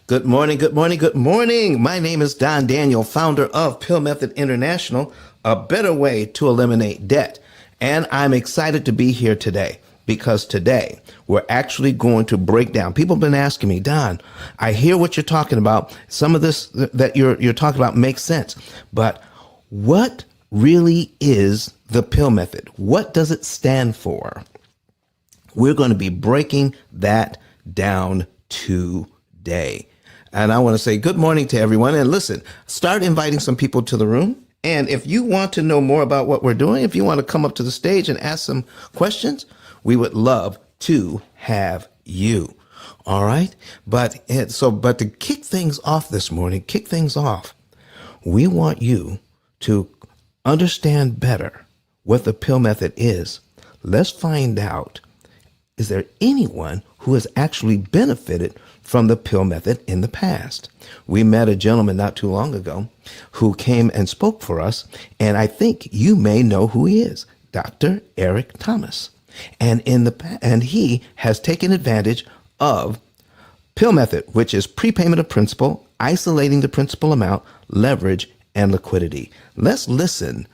Good morning, good morning, good morning. My name is Don Daniel, founder of P.I.L.L Method International, a better way to eliminate debt. And I'm excited to be here today because today we're actually going to break down. People have been asking me, Don, I hear what you're talking about. Some of this that you're talking about makes sense. But what really is the P.I.L.L Method? What does it stand for? We're going to be breaking that down today. And I want to say good morning to everyone. And listen, start inviting some people to the room. And if you want to know more about what we're doing, if you want to come up to the stage and ask some questions, we would love to have you. All right. But to kick things off this morning, we want you to understand better what the P.I.L.L Method is. Let's find out. Is there anyone who has actually benefited from the P.I.L.L Method in the past? We met a gentleman not too long ago who came and spoke for us, and I think you may know who he is, Dr. Eric Thomas. And he has taken advantage of P.I.L.L Method, which is prepayment of principal, isolating the principal amount, leverage, and liquidity. Let's listen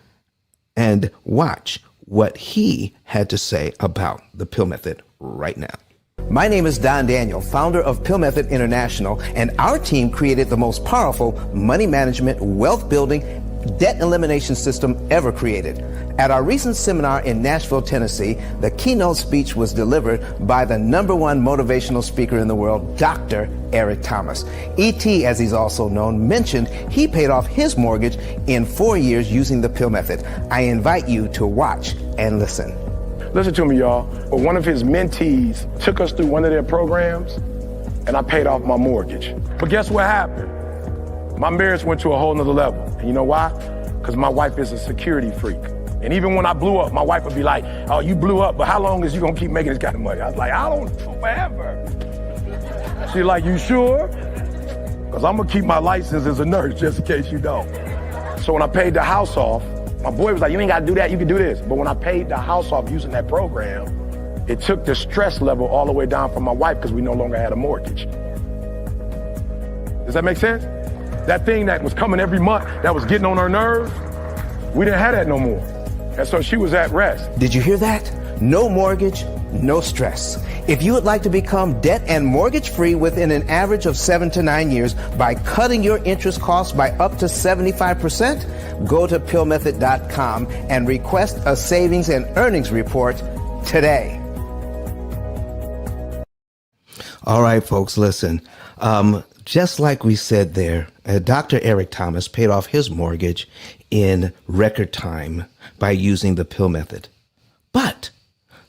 and watch what he had to say about the P.I.L.L Method right now. My name is Don Daniel, founder of P.I.L.L Method International, and our team created the most powerful money management, wealth building, debt elimination system ever created. At our recent seminar in Nashville, Tennessee, the keynote speech was delivered by the #1 motivational speaker in the world, Dr. Eric Thomas. E.T., as he's also known, mentioned he paid off his mortgage in 4 years using the P.I.L.L Method. I invite you to watch and listen. Listen to me, y'all. One of his mentees took us through one of their programs, and I paid off my mortgage. But guess what happened? My marriage went to a whole nother level. And you know why? Because my wife is a security freak. And even when I blew up, my wife would be like, oh, you blew up, but how long is you gonna keep making this kind of money? I was like, I don't know, forever. She's like, you sure? Because I'm gonna keep my license as a nurse just in case you don't. So when I paid the house off, my boy was like, you ain't gotta do that, you can do this. But when I paid the house off using that program, it took the stress level all the way down for my wife because we no longer had a mortgage. Does that make sense? That thing that was coming every month, that was getting on her nerves, we didn't have that no more. And so she was at rest. Did you hear that? No mortgage, no stress. If you would like to become debt and mortgage free within an average of 7 to 9 years by cutting your interest costs by up to 75%, go to PILLmethod.com and request a savings and earnings report today. All right, folks, listen. Just like we said there, Dr. Eric Thomas paid off his mortgage in record time by using the P.I.L.L Method. But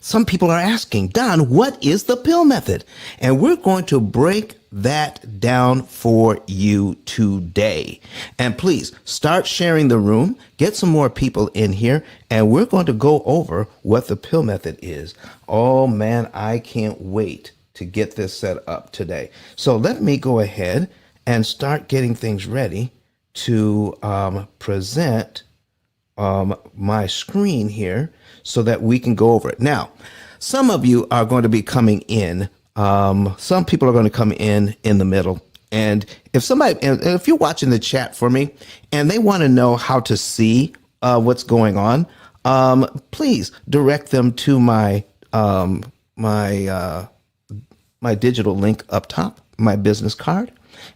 some people are asking, Don, what is the P.I.L.L Method? And we're going to break that down for you today. And please start sharing the room, get some more people in here, and we're going to go over what the P.I.L.L Method is. Oh man, I can't wait to get this set up today. So let me go ahead and start getting things ready to present my screen here so that we can go over it. Now, some of you are going to be coming in. Some people are going to come in the middle. And if you're watching the chat for me and they want to know how to see what's going on, please direct them to my digital link up top, my business card,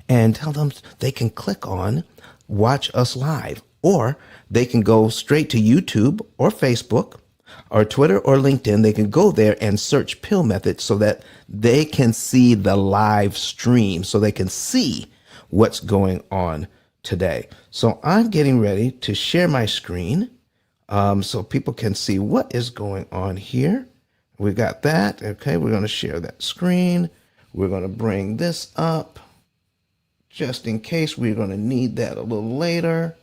and tell them they can click on Watch Us Live, or they can go straight to YouTube or Facebook or Twitter or LinkedIn. They can go there and search P.I.L.L Method so that they can see the live stream, so they can see what's going on today. So I'm getting ready to share my screen so people can see what is going on here. We got that. Okay, we're going to share that screen. We're going to bring this up just in case we're going to need that a little later.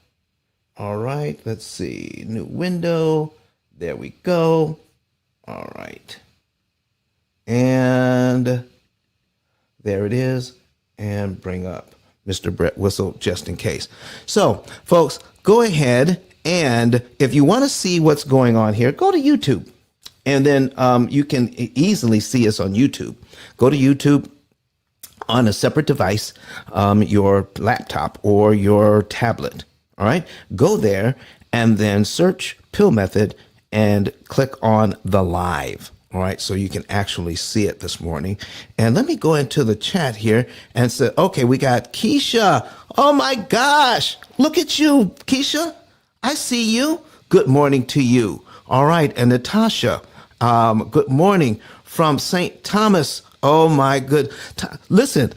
All right, let's see. New window. There we go. All right. And there it is. And bring up Mr. Brett Whistle just in case. So, folks, go ahead. And if you want to see what's going on here, go to YouTube. And then you can easily see us on YouTube. Go to YouTube. on a separate device, your laptop or your tablet. All right, go there and then search Pill Method and click on the live. All right, so you can actually see it this morning. And let me go into the chat here and say, okay, we got Keisha. Oh my gosh, look at you, Keisha. I see you. Good morning to you. All right, and Natasha, good morning from St. Thomas. Oh my good. Listen,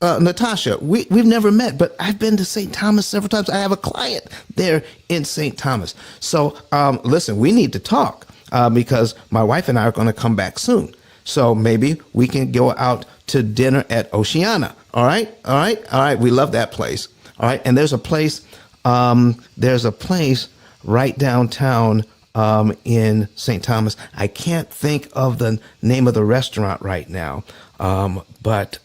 Natasha, we've never met, but I've been to St. Thomas several times. I have a client there in St. Thomas. So listen, we need to talk because my wife and I are going to come back soon. So maybe we can go out to dinner at Oceana. All right. All right. All right. We love that place. All right. And there's a place right downtown in St. Thomas. I can't think of the name of the restaurant right now. But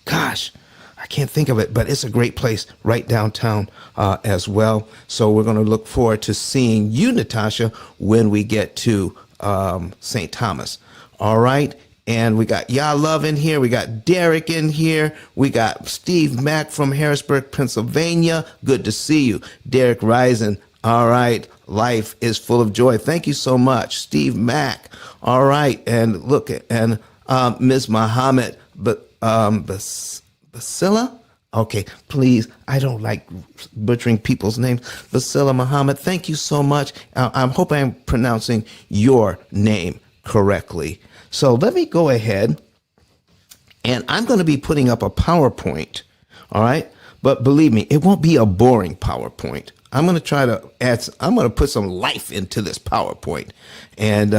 gosh, I can't think of it, but it's a great place right downtown as well. So we're going to look forward to seeing you, Natasha, when we get to St. Thomas. All right. And we got Y'all Love in here. We got Derek in here. We got Steve Mack from Harrisburg, Pennsylvania. Good to see you. Derek Risen. All right. Life is full of joy. Thank you so much, Steve Mack. All right. And look at, and Ms. Muhammad, Basila. Okay, please. I don't like butchering people's names. Basila Muhammad. Thank you so much. I hope I'm pronouncing your name correctly. So let me go ahead, and I'm going to be putting up a PowerPoint. All right. But believe me, it won't be a boring PowerPoint. I'm going to try to I'm going to put some life into this PowerPoint and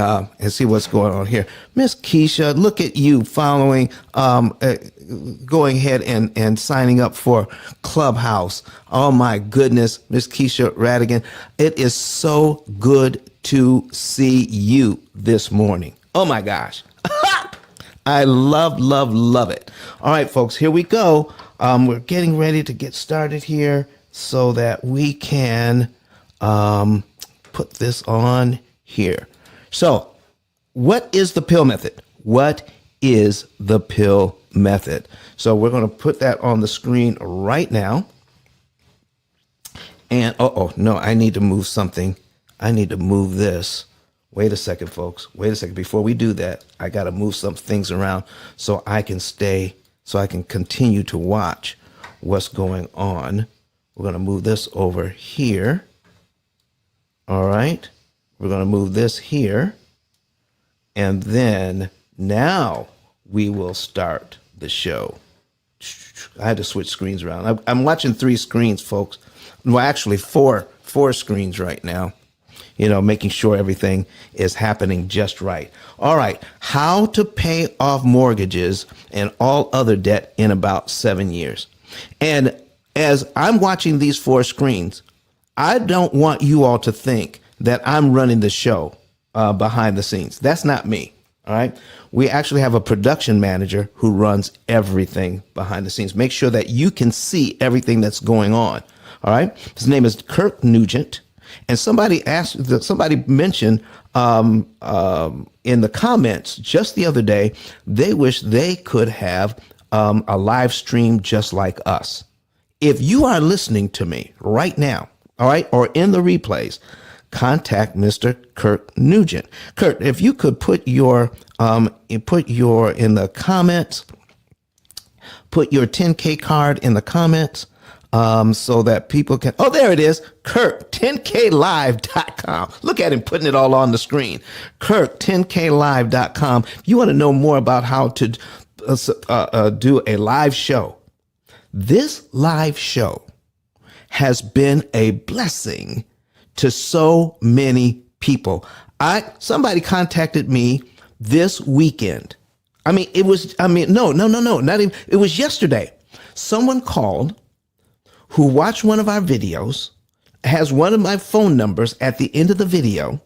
see what's going on here. Miss Keisha, look at you following, going ahead and signing up for Clubhouse. Oh my goodness, Miss Keisha Radigan. It is so good to see you this morning. Oh my gosh. I love it. All right, folks, here we go. We're getting ready to get started here so that we can put this on here. So what is the P.I.L.L method? What is the P.I.L.L method? So we're going to put that on the screen right now. And, no, I need to move something. I need to move this. Wait a second, folks. Wait a second. Before we do that, I got to move some things around so I can continue to watch what's going on. We're going to move this over here. All right. We're going to move this here. And then now we will start the show. I had to switch screens around. I'm watching 3 screens, folks. Well, actually four screens right now. Making sure everything is happening just right. All right. How to pay off mortgages and all other debt in about 7 years. And as I'm watching these 4 screens, I don't want you all to think that I'm running the show behind the scenes. That's not me. All right. We actually have a production manager who runs everything behind the scenes. Make sure that you can see everything that's going on. All right. His name is Kirk Nugent. And somebody mentioned in the comments just the other day, they wish they could have a live stream just like us. If you are listening to me right now, all right, or in the replays, contact Mr. Kirk Nugent. Kirk, if you could put your in the comments, put your 10K card in the comments. So that people can, there it is. Kirk, 10klive.com. Look at him putting it all on the screen. Kirk, 10klive.com. If you want to know more about how to do a live show, this live show has been a blessing to so many people. Somebody contacted me this weekend. Not even, it was yesterday. Someone called who watched one of our videos, has one of my phone numbers at the end of the video.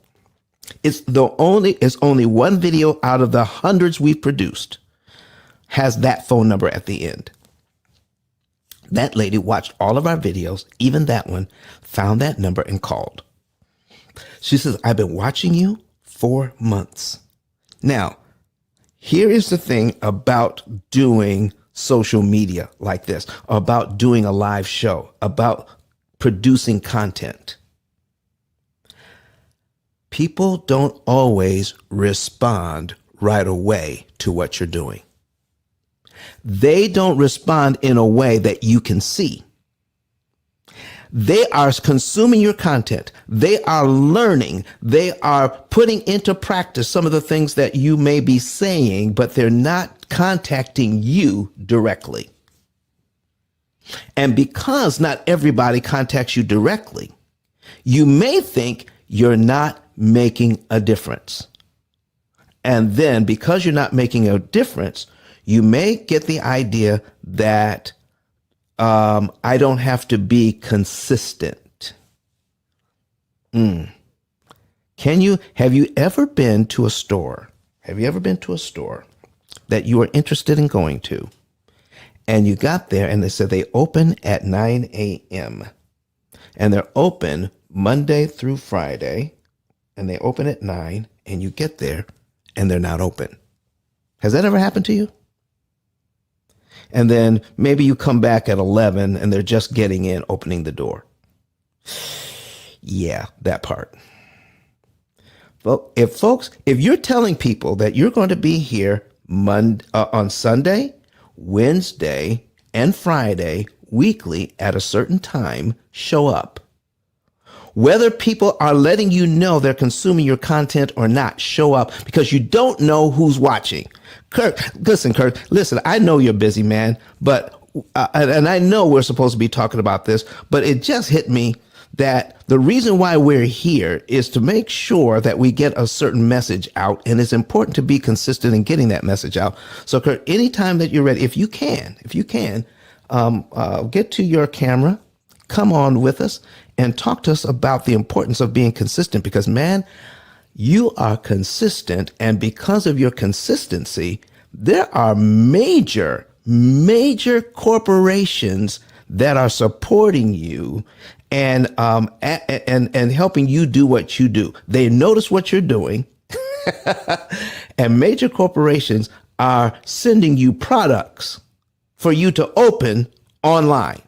It's only one video out of the hundreds we've produced has that phone number at the end. That lady watched all of our videos, even that one, found that number and called. She says, I've been watching you for months. Now, here is the thing about doing social media like this, or about doing a live show, about producing content. People don't always respond right away to what you're doing. They don't respond in a way that you can see. They are consuming your content. They are learning. They are putting into practice some of the things that you may be saying, but they're not contacting you directly. And because not everybody contacts you directly, you may think you're not making a difference. And then because you're not making a difference, you may get the idea that I don't have to be consistent. Have you ever been to a store? Have you ever been to a store that you were interested in going to? And you got there and they said they open at 9 a.m. And they're open Monday through Friday. And they open at 9 and you get there and they're not open. Has that ever happened to you? And then maybe you come back at 11 and they're just getting in, opening the door. Yeah, that part. Well, if you're telling people that you're going to be here on Sunday, Wednesday, and Friday weekly at a certain time, show up. Whether people are letting you know they're consuming your content or not, show up, because you don't know who's watching. Kurt, listen, I know you're busy, man, but and I know we're supposed to be talking about this, but it just hit me that the reason why we're here is to make sure that we get a certain message out, and it's important to be consistent in getting that message out. So, Kurt, anytime that you're ready, if you can, get to your camera, come on with us, and talk to us about the importance of being consistent, because, man, you are consistent. And because of your consistency, there are major corporations that are supporting you and helping you do what you do. They notice what you're doing and major corporations are sending you products for you to open online.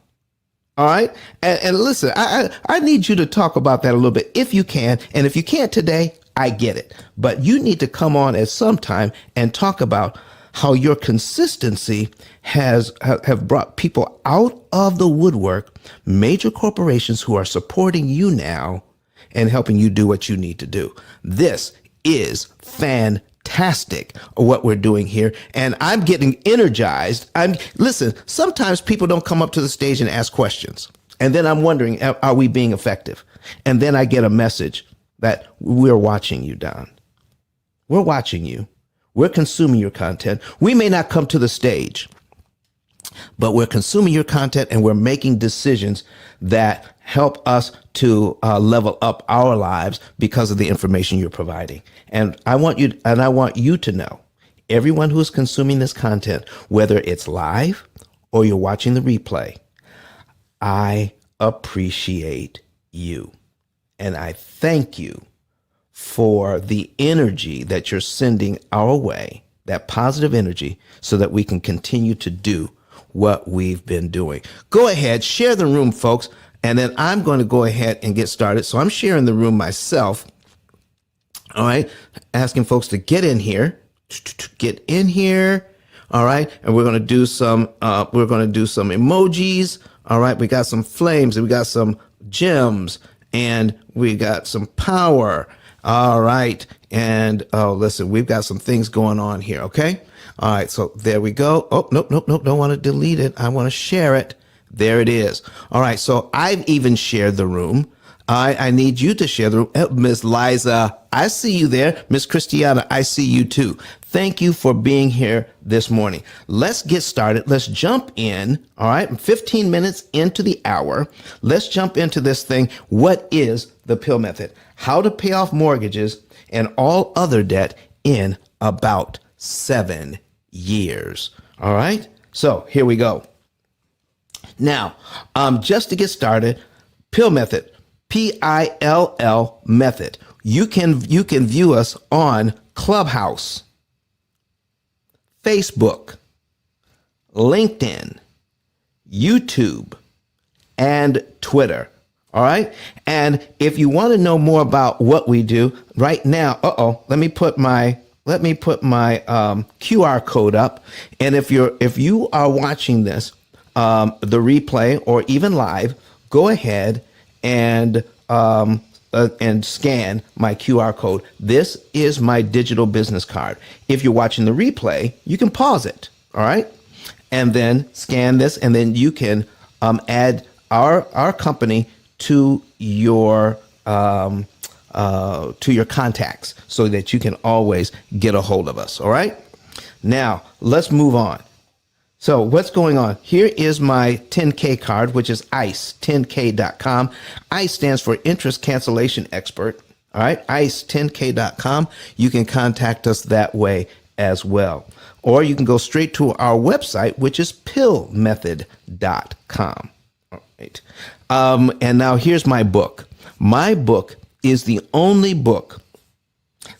All right. And listen, I need you to talk about that a little bit if you can. And if you can't today, I get it. But you need to come on at some time and talk about how your consistency have brought people out of the woodwork, major corporations who are supporting you now and helping you do what you need to do. This is fantastic what we're doing here, and I'm getting energized. Listen, sometimes people don't come up to the stage and ask questions, and then I'm wondering, are we being effective? And then I get a message that we're watching you, Don. We're watching you. We're consuming your content. We may not come to the stage, but we're consuming your content and we're making decisions that help us to level up our lives because of the information you're providing. And I want you to know, everyone who is consuming this content, whether it's live or you're watching the replay, I appreciate you. And I thank you for the energy that you're sending our way, that positive energy, so that we can continue to do what we've been doing. Go ahead, share the room, folks, and then I'm going to go ahead and get started. So I'm sharing the room myself. All right, asking folks to get in here. All right, and we're going to do some emojis. All right, we got some flames and we got some gems and we got some power. All right. And listen, we've got some things going on here. Okay. All right. So there we go. Oh, nope. Don't want to delete it. I want to share it. There it is. All right. So I've even shared the room. I need you to share the room. Miss Liza, I see you there. Miss Christiana, I see you too. Thank you for being here this morning. Let's get started. Let's jump in. All right. 15 minutes into the hour. Let's jump into this thing. What is the P.I.L.L method? How to pay off mortgages and all other debt in about 7 years. All right. So here we go. Now, just to get started, P.I.L.L method, P.I.L.L method. You can view us on Clubhouse, Facebook, LinkedIn, YouTube, and Twitter. All right. And if you want to know more about what we do right now, let me put my QR code up. And if you are watching this, the replay or even live, go ahead and scan my QR code. This is my digital business card. If you're watching the replay, you can pause it. All right. And then scan this, and then you can add our company to your contacts so that you can always get a hold of us. All right. Now let's move on. So what's going on? Here is my 10K card, which is ICE10K.com. ICE stands for Interest Cancellation Expert. All right. ICE10K.com. You can contact us that way as well. Or you can go straight to our website, which is PILLmethod.com. All right. And now here's my book. My book is the only book,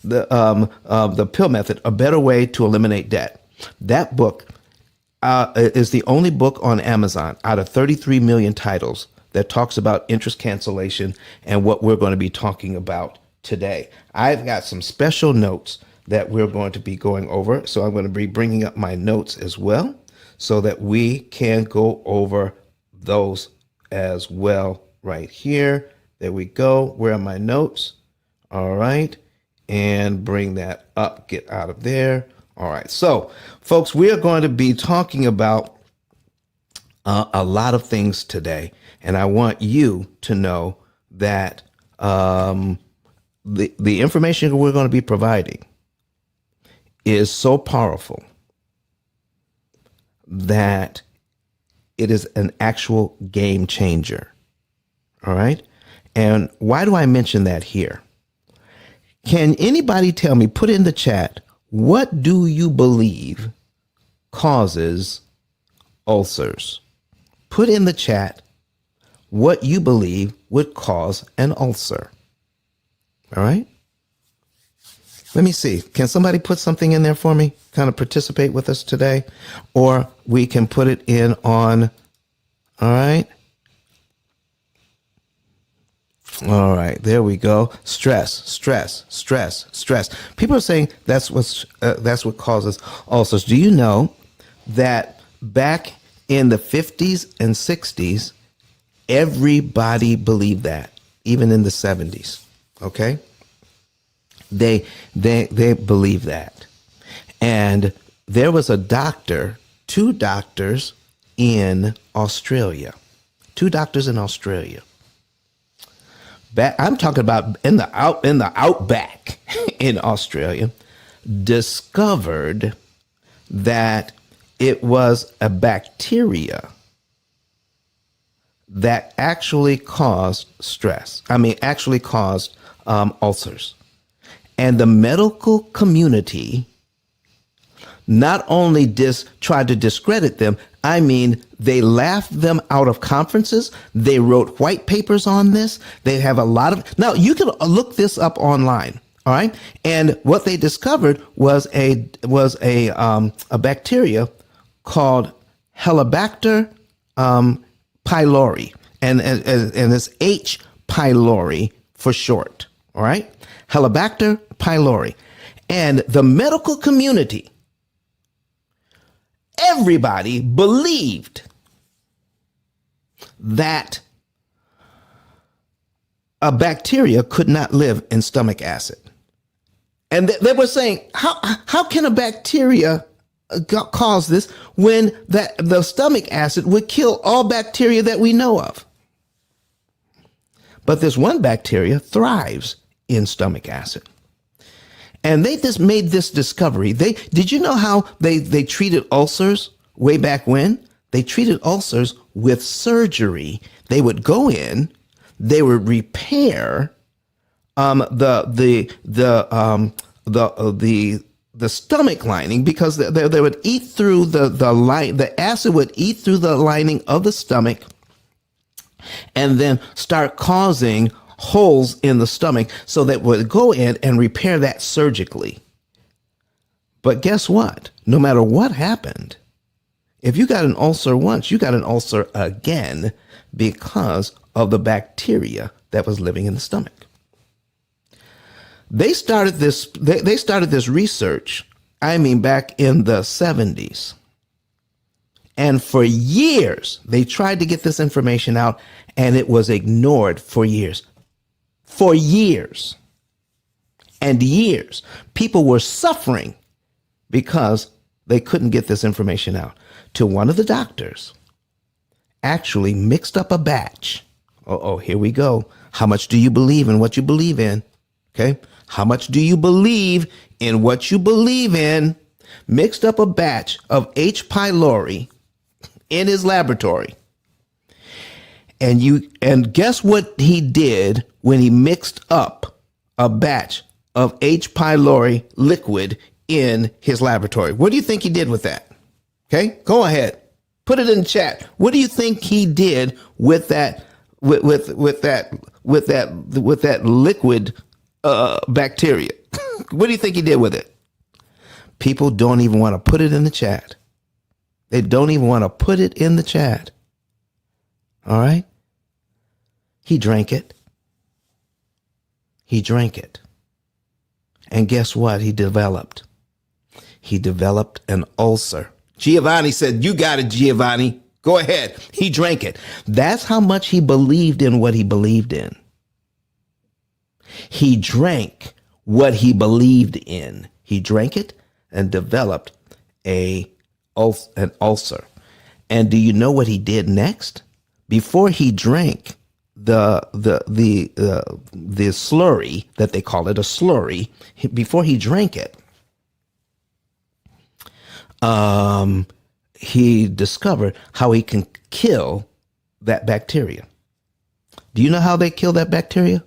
the P.I.L.L Method, A Better Way to Eliminate Debt. That book is the only book on Amazon out of 33 million titles that talks about interest cancellation and what we're going to be talking about today. I've got some special notes that we're going to be going over. So I'm going to be bringing up my notes as well so that we can go over those as well right here. There we go. Where are my notes? All right. And bring that up. Get out of there. All right. So, folks, we are going to be talking about a lot of things today. And I want you to know that the information we're going to be providing is so powerful that it is an actual game changer. All right. And why do I mention that here? Can anybody tell me, put in the chat, what do you believe causes ulcers? Put in the chat what you believe would cause an ulcer. All right. Let me see. Can somebody put something in there for me? Kind of participate with us today? Or we can put it in on. All right. All right. There we go. Stress. People are saying that's what causes ulcers. Do you know that back in the 50s and 60s, everybody believed that, even in the 70s. Okay. They believe that. And there was a doctor, two doctors in Australia. I'm talking about in the outback in Australia, discovered that it was a bacteria that actually caused ulcers. And the medical community not only tried to discredit them, I mean, they laughed them out of conferences. They wrote white papers on this. They have a lot of, now you can look this up online. All right. And what they discovered was a bacteria called Helicobacter pylori, and it's H. pylori for short. All right. Helicobacter pylori. And the medical community, everybody believed that a bacteria could not live in stomach acid. And they were saying, how can a bacteria cause this when the stomach acid would kill all bacteria that we know of? But this one bacteria thrives in stomach acid. And they just made this discovery. Did you know how they treated ulcers way back when? They treated ulcers with surgery. They would go in, they would repair the stomach lining, because they would eat through the acid would eat through the lining of the stomach and then start causing holes in the stomach, so that would go in and repair that surgically. But guess what? No matter what happened, If you got an ulcer once, you got an ulcer again because of the bacteria that was living in the stomach. They started this research, back in the 70s. And for years, they tried to get this information out, and it was ignored for years. For years and years, people were suffering because they couldn't get this information out. Till one of the doctors actually mixed up a batch. Here we go. How much do you believe in what you believe in? Okay. How much do you believe in what you believe in? Mixed up a batch of H. pylori in his laboratory. And guess what he did when he mixed up a batch of H. pylori liquid in his laboratory? What do you think he did with that? Okay, go ahead. Put it in the chat. What do you think he did with that with that liquid bacteria? What do you think he did with it? People don't even want to put it in the chat. They don't even want to put it in the chat. All right? He drank it. He drank it. And guess what he developed? He developed an ulcer. Giovanni said, you got it, Giovanni. Go ahead. He drank it. That's how much he believed in what he believed in. He drank what he believed in. He drank it and developed an ulcer. And do you know what he did next? Before he drank the slurry, that they call it a slurry, before he drank it, he discovered how he can kill that bacteria. Do you know how they kill that bacteria?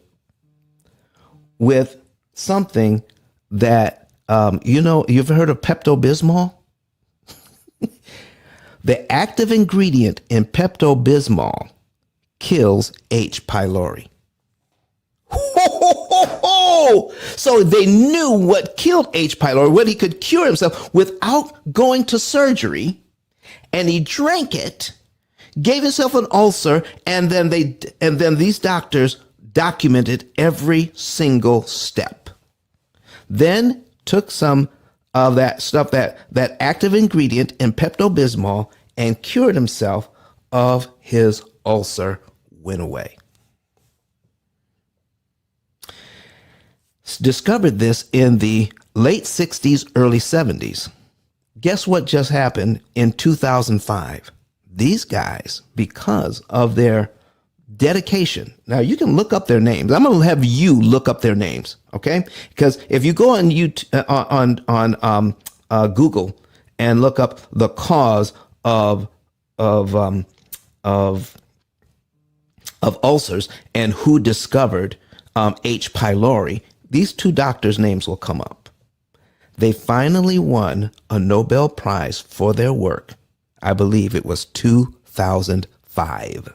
With something that, you've heard of Pepto-Bismol? The active ingredient in Pepto-Bismol kills H. pylori. So they knew what killed H. pylori, what he could cure himself without going to surgery, and he drank it, gave himself an ulcer, and then these doctors documented every single step. Then took some of that stuff, that active ingredient in Pepto-Bismol, and cured himself of his ulcer, went away. Discovered this in the late 60s, early 70s. Guess what just happened in 2005? These guys, because of their dedication. Now you can look up their names. I'm going to have you look up their names, okay? Because if you go on Google and look up the cause of ulcers and who discovered H. pylori, these two doctors' names will come up. They finally won a Nobel Prize for their work. I believe it was 2005.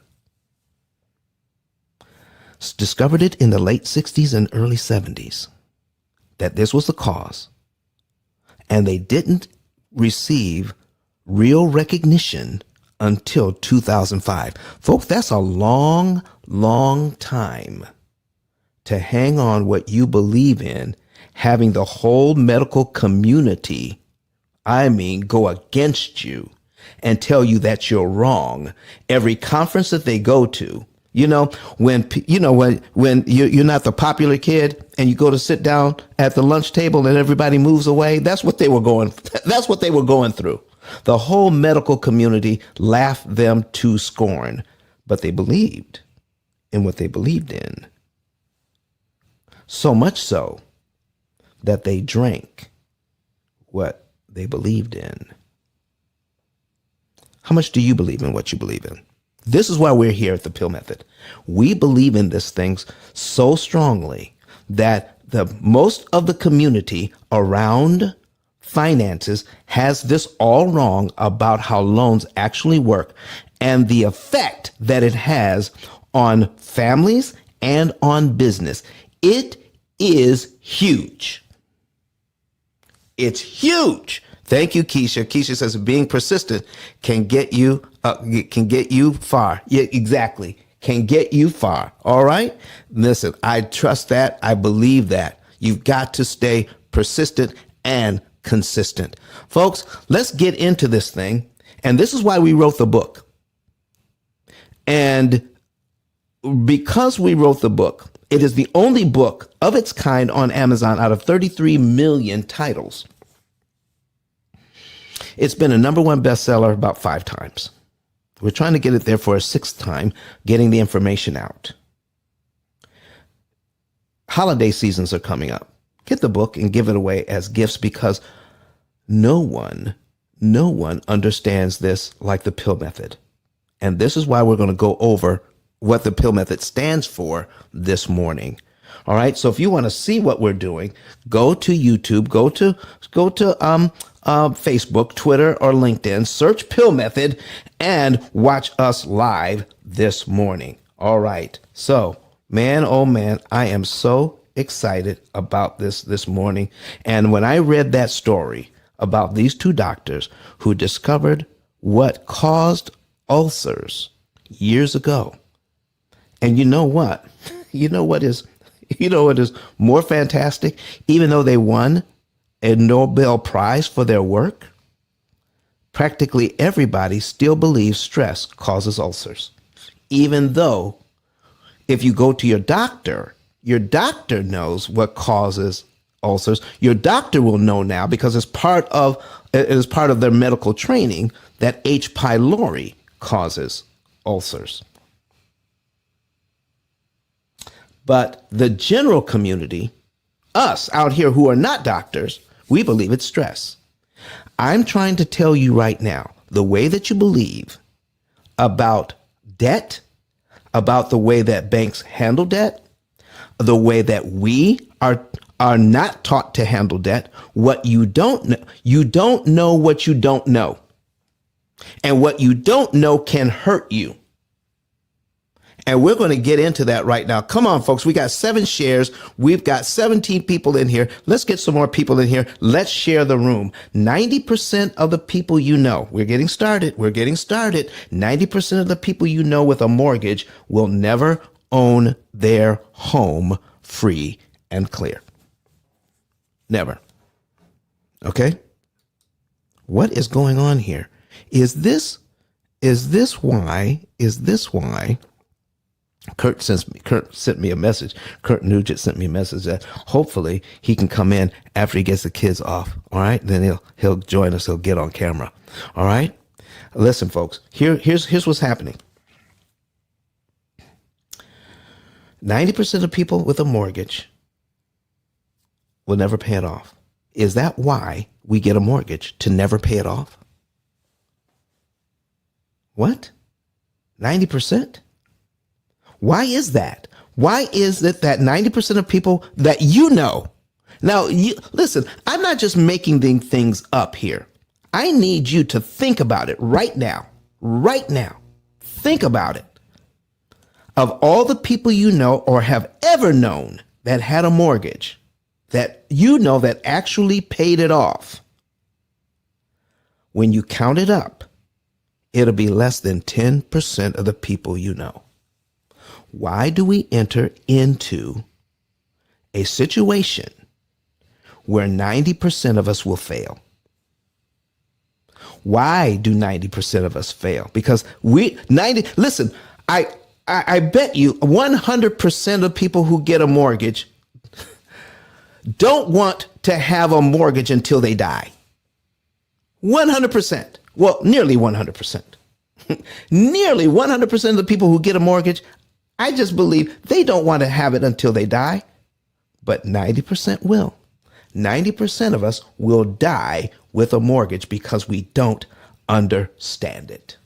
Discovered it in the late 60s and early 70s that this was the cause. And they didn't receive real recognition until 2005. Folks, that's a long, long time to hang on what you believe in, having the whole medical community, go against you and tell you that you're wrong. Every conference that they go to, when you're not the popular kid and you go to sit down at the lunch table and everybody moves away, that's what they were going through. The whole medical community laughed them to scorn, but they believed in what they believed in. So much so that they drank what they believed in. How much do you believe in what you believe in? This is why we're here at the P.I.L.L Method. We believe in these things so strongly that the most of the community around finances has this all wrong about how loans actually work and the effect that it has on families and on business. It is huge. It's huge. Thank you, Keisha. Keisha says being persistent can get you far. Yeah, exactly. Can get you far. All right. Listen, I trust that. I believe that. You've got to stay persistent and consistent. Folks, let's get into this thing. And this is why we wrote the book. And because we wrote the book, it is the only book of its kind on Amazon out of 33 million titles. It's been a #1 bestseller about 5 times. We're trying to get it there for a 6th time, getting the information out. Holiday seasons are coming up. Get the book and give it away as gifts, because no one understands this like the P.I.L.L method. And this is why we're going to go over what the P.I.L.L method stands for this morning. All right. So if you want to see what we're doing, go to YouTube, go to Facebook, Twitter, or LinkedIn, search P.I.L.L method and watch us live this morning. All right. So, man, oh man, I am so excited about this morning. And when I read that story about these 2 doctors who discovered what caused ulcers years ago, and you know what is more fantastic? Even though they won a Nobel Prize for their work, practically everybody still believes stress causes ulcers. Even though if you go to your doctor knows what causes ulcers. Your doctor will know now, because it is part of their medical training, that H. pylori causes ulcers. But the general community, us out here who are not doctors, we believe it's stress. I'm trying to tell you right now, the way that you believe about debt, about the way that banks handle debt, the way that we are not taught to handle debt, what you don't know what you don't know. And what you don't know can hurt you. And we're going to get into that right now. Come on, folks. We got 7 shares. We've got 17 people in here. Let's get some more people in here. Let's share the room. 90% of the people you know, we're getting started. 90% of the people you know with a mortgage will never own their home free and clear. Never. Okay? What is going on here? Is this why Kurt sent me a message. Kurt Nugent sent me a message that hopefully he can come in after he gets the kids off. All right. Then he'll join us. He'll get on camera. All right. Listen, folks, here's what's happening. 90% of people with a mortgage will never pay it off. Is that why we get a mortgage? To never pay it off? What? 90%? Why is that? Why is it that 90% of people that you know? Now, listen, I'm not just making things up here. I need you to think about it right now. Right now. Think about it. Of all the people you know or have ever known that had a mortgage, that you know that actually paid it off, when you count it up, it'll be less than 10% of the people you know. Why do we enter into a situation where 90% of us will fail? Why do 90% of us fail? Because listen, I bet you 100% of people who get a mortgage don't want to have a mortgage until they die. 100%. Well, nearly 100%. Nearly 100% of the people who get a mortgage, I just believe they don't want to have it until they die. But 90% will. 90% of us will die with a mortgage because we don't understand it.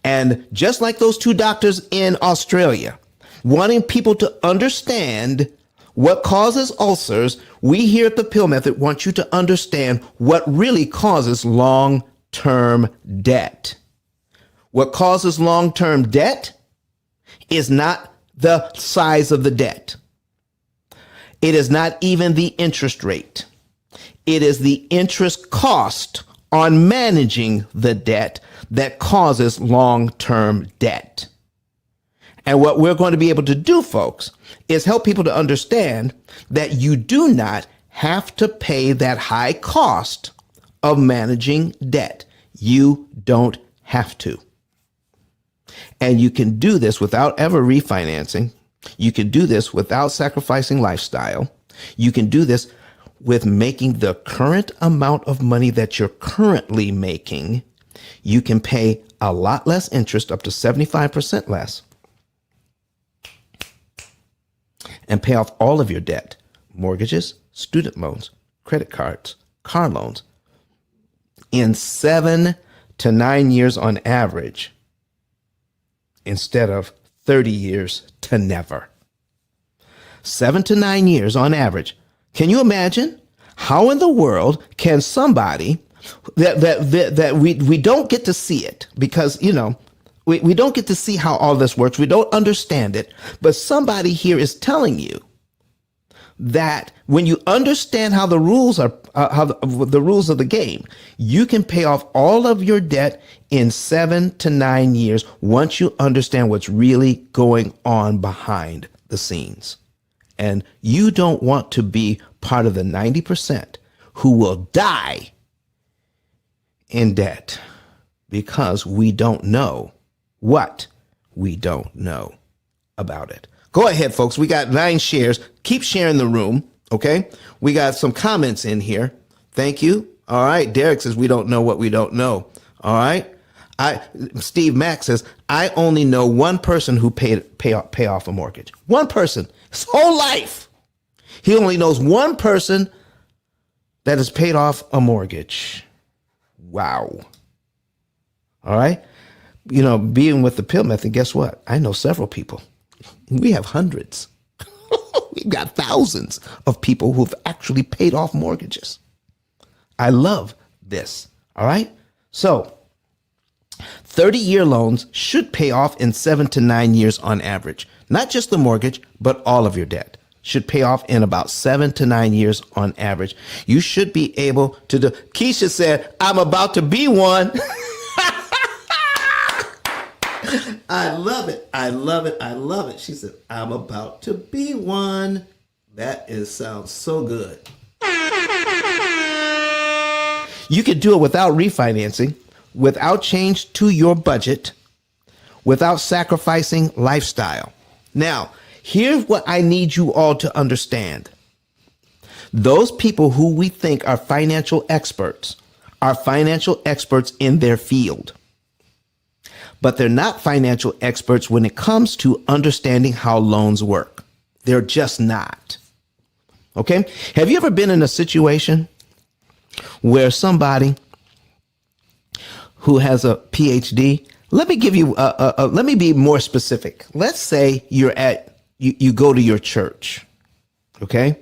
And just like those 2 doctors in Australia, wanting people to understand what causes ulcers, we here at the P.I.L.L method want you to understand what really causes long-term debt. What causes long-term debt is not the size of the debt. It is not even the interest rate. It is the interest cost on managing the debt that causes long-term debt. And what we're going to be able to do, folks, is help people to understand that you do not have to pay that high cost of managing debt. You don't have to. And you can do this without ever refinancing. You can do this without sacrificing lifestyle. You can do this with making the current amount of money that you're currently making. You can pay a lot less interest, up to 75% less, and pay off all of your debt, mortgages, student loans, credit cards, car loans, in 7 to 9 years on average, instead of 30 years to never. 7 to 9 years on average. Can you imagine? How in the world can somebody that we don't get to see it, because, you know, we don't get to see how all this works. We don't understand it. But somebody here is telling you that when you understand how the rules are, the rules of the game, you can pay off all of your debt in 7 to 9 years once you understand what's really going on behind the scenes. And you don't want to be part of the 90% who will die in debt because we don't know what we don't know about it. Go ahead, folks. We got 9 shares. Keep sharing the room, okay? We got some comments in here. Thank you. All right. Derek says we don't know what we don't know. All right. Steve Mack says, I only know one person who pay off a mortgage. One person. His whole life. He only knows one person that has paid off a mortgage. Wow. All right. You know, being with the P.I.L.L method, guess what? I know several people. We have hundreds. We've got thousands of people who've actually paid off mortgages. I love this. All right. So 30-year loans should pay off in 7 to 9 years on average. Not just the mortgage, but all of your debt should pay off in about 7 to 9 years on average. You should be able to do. Keisha said, I'm about to be one. I love it. I love it. I love it. She said, I'm about to be one. That sounds so good. You could do it without refinancing, without change to your budget, without sacrificing lifestyle. Now, here's what I need you all to understand. Those people who we think are financial experts in their field. But they're not financial experts when it comes to understanding how loans work. They're just not. Okay? Have you ever been in a situation where somebody who has a PhD, let me give you, let me be more specific. Let's say you go to your church, okay?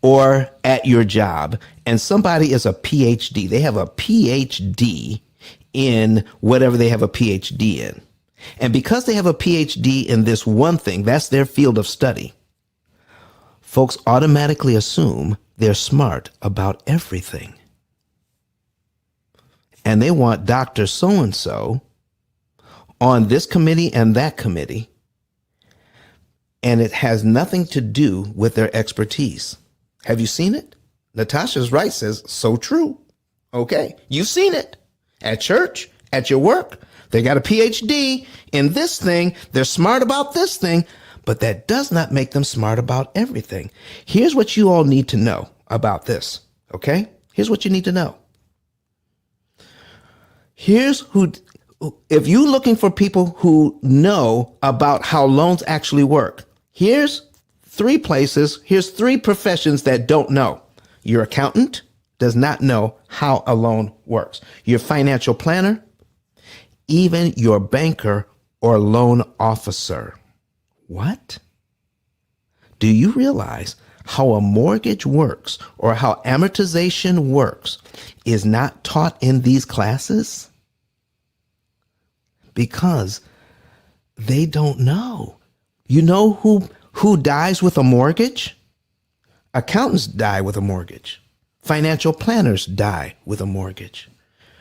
Or at your job, and somebody is a PhD. They have a PhD in whatever they have a PhD in. And because they have a PhD in this one thing, that's their field of study, folks automatically assume they're smart about everything. And they want Dr. So-and-so on this committee and that committee, and it has nothing to do with their expertise. Have you seen it? Natasha's right says, so true. Okay, you've seen it. At church, at your work, they got a PhD in this thing. They're smart about this thing, but that does not make them smart about everything. Here's what you all need to know about this, okay? Here's what you need to know. If you're looking for people who know about how loans actually work, here's 3 places, here's 3 professions that don't know. Your accountant does not know how a loan works. Your financial planner, even your banker or loan officer. What? Do you realize how a mortgage works or how amortization works is not taught in these classes? Because they don't know. You know who dies with a mortgage? Accountants die with a mortgage. Financial planners die with a mortgage.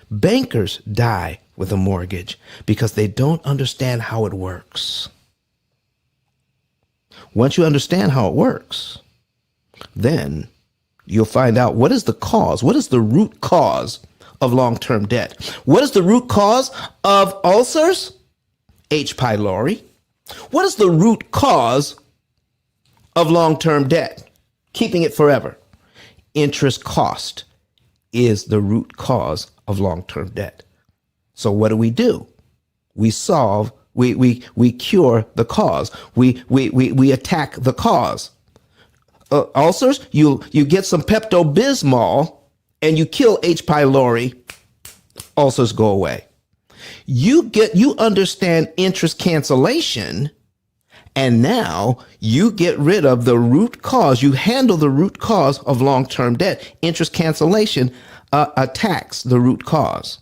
Bankers die with a mortgage because they don't understand how it works. Once you understand how it works, then you'll find out what is the cause, what is the root cause of long-term debt. What is the root cause of ulcers? H. pylori. What is the root cause of long-term debt? Keeping it forever. Interest cost is the root cause of long-term debt. So what do? We solve, we cure the cause. We attack the cause. Ulcers, you get some Pepto-Bismol and you kill H. pylori, ulcers go away. You understand interest cancellation, and now you get rid of the root cause. You handle the root cause of long-term debt. Interest cancellation attacks the root cause.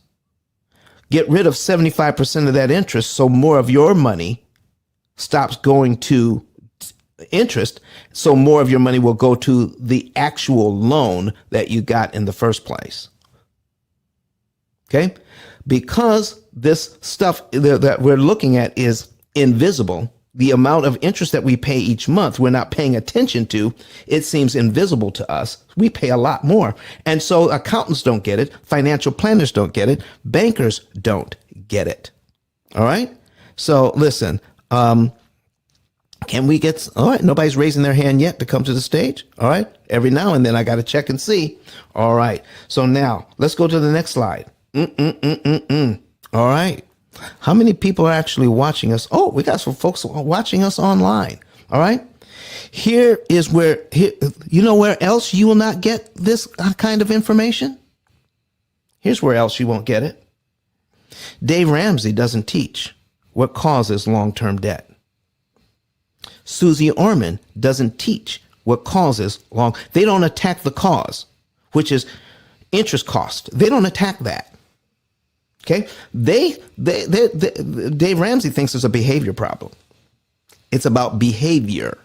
Get rid of 75% of that interest so more of your money stops going to interest, so more of your money will go to the actual loan that you got in the first place. Okay? Because this stuff that we're looking at is invisible, the amount of interest that we pay each month, we're not paying attention to. It seems invisible to us. We pay a lot more. And so accountants don't get it. Financial planners don't get it. Bankers don't get it. All right? So listen, can we get, all right, nobody's raising their hand yet to come to the stage. All right. Every now and then I got to check and see. All right. So now let's go to the next slide. All right. How many people are actually watching us? Oh, we got some folks watching us online. All right. Here is where, you know where else you will not get this kind of information? Here's where else you won't get it. Dave Ramsey doesn't teach what causes long-term debt. Susie Orman doesn't teach what causes they don't attack the cause, which is interest cost. They don't attack that. Okay. Dave Ramsey thinks there's a behavior problem. It's about behavior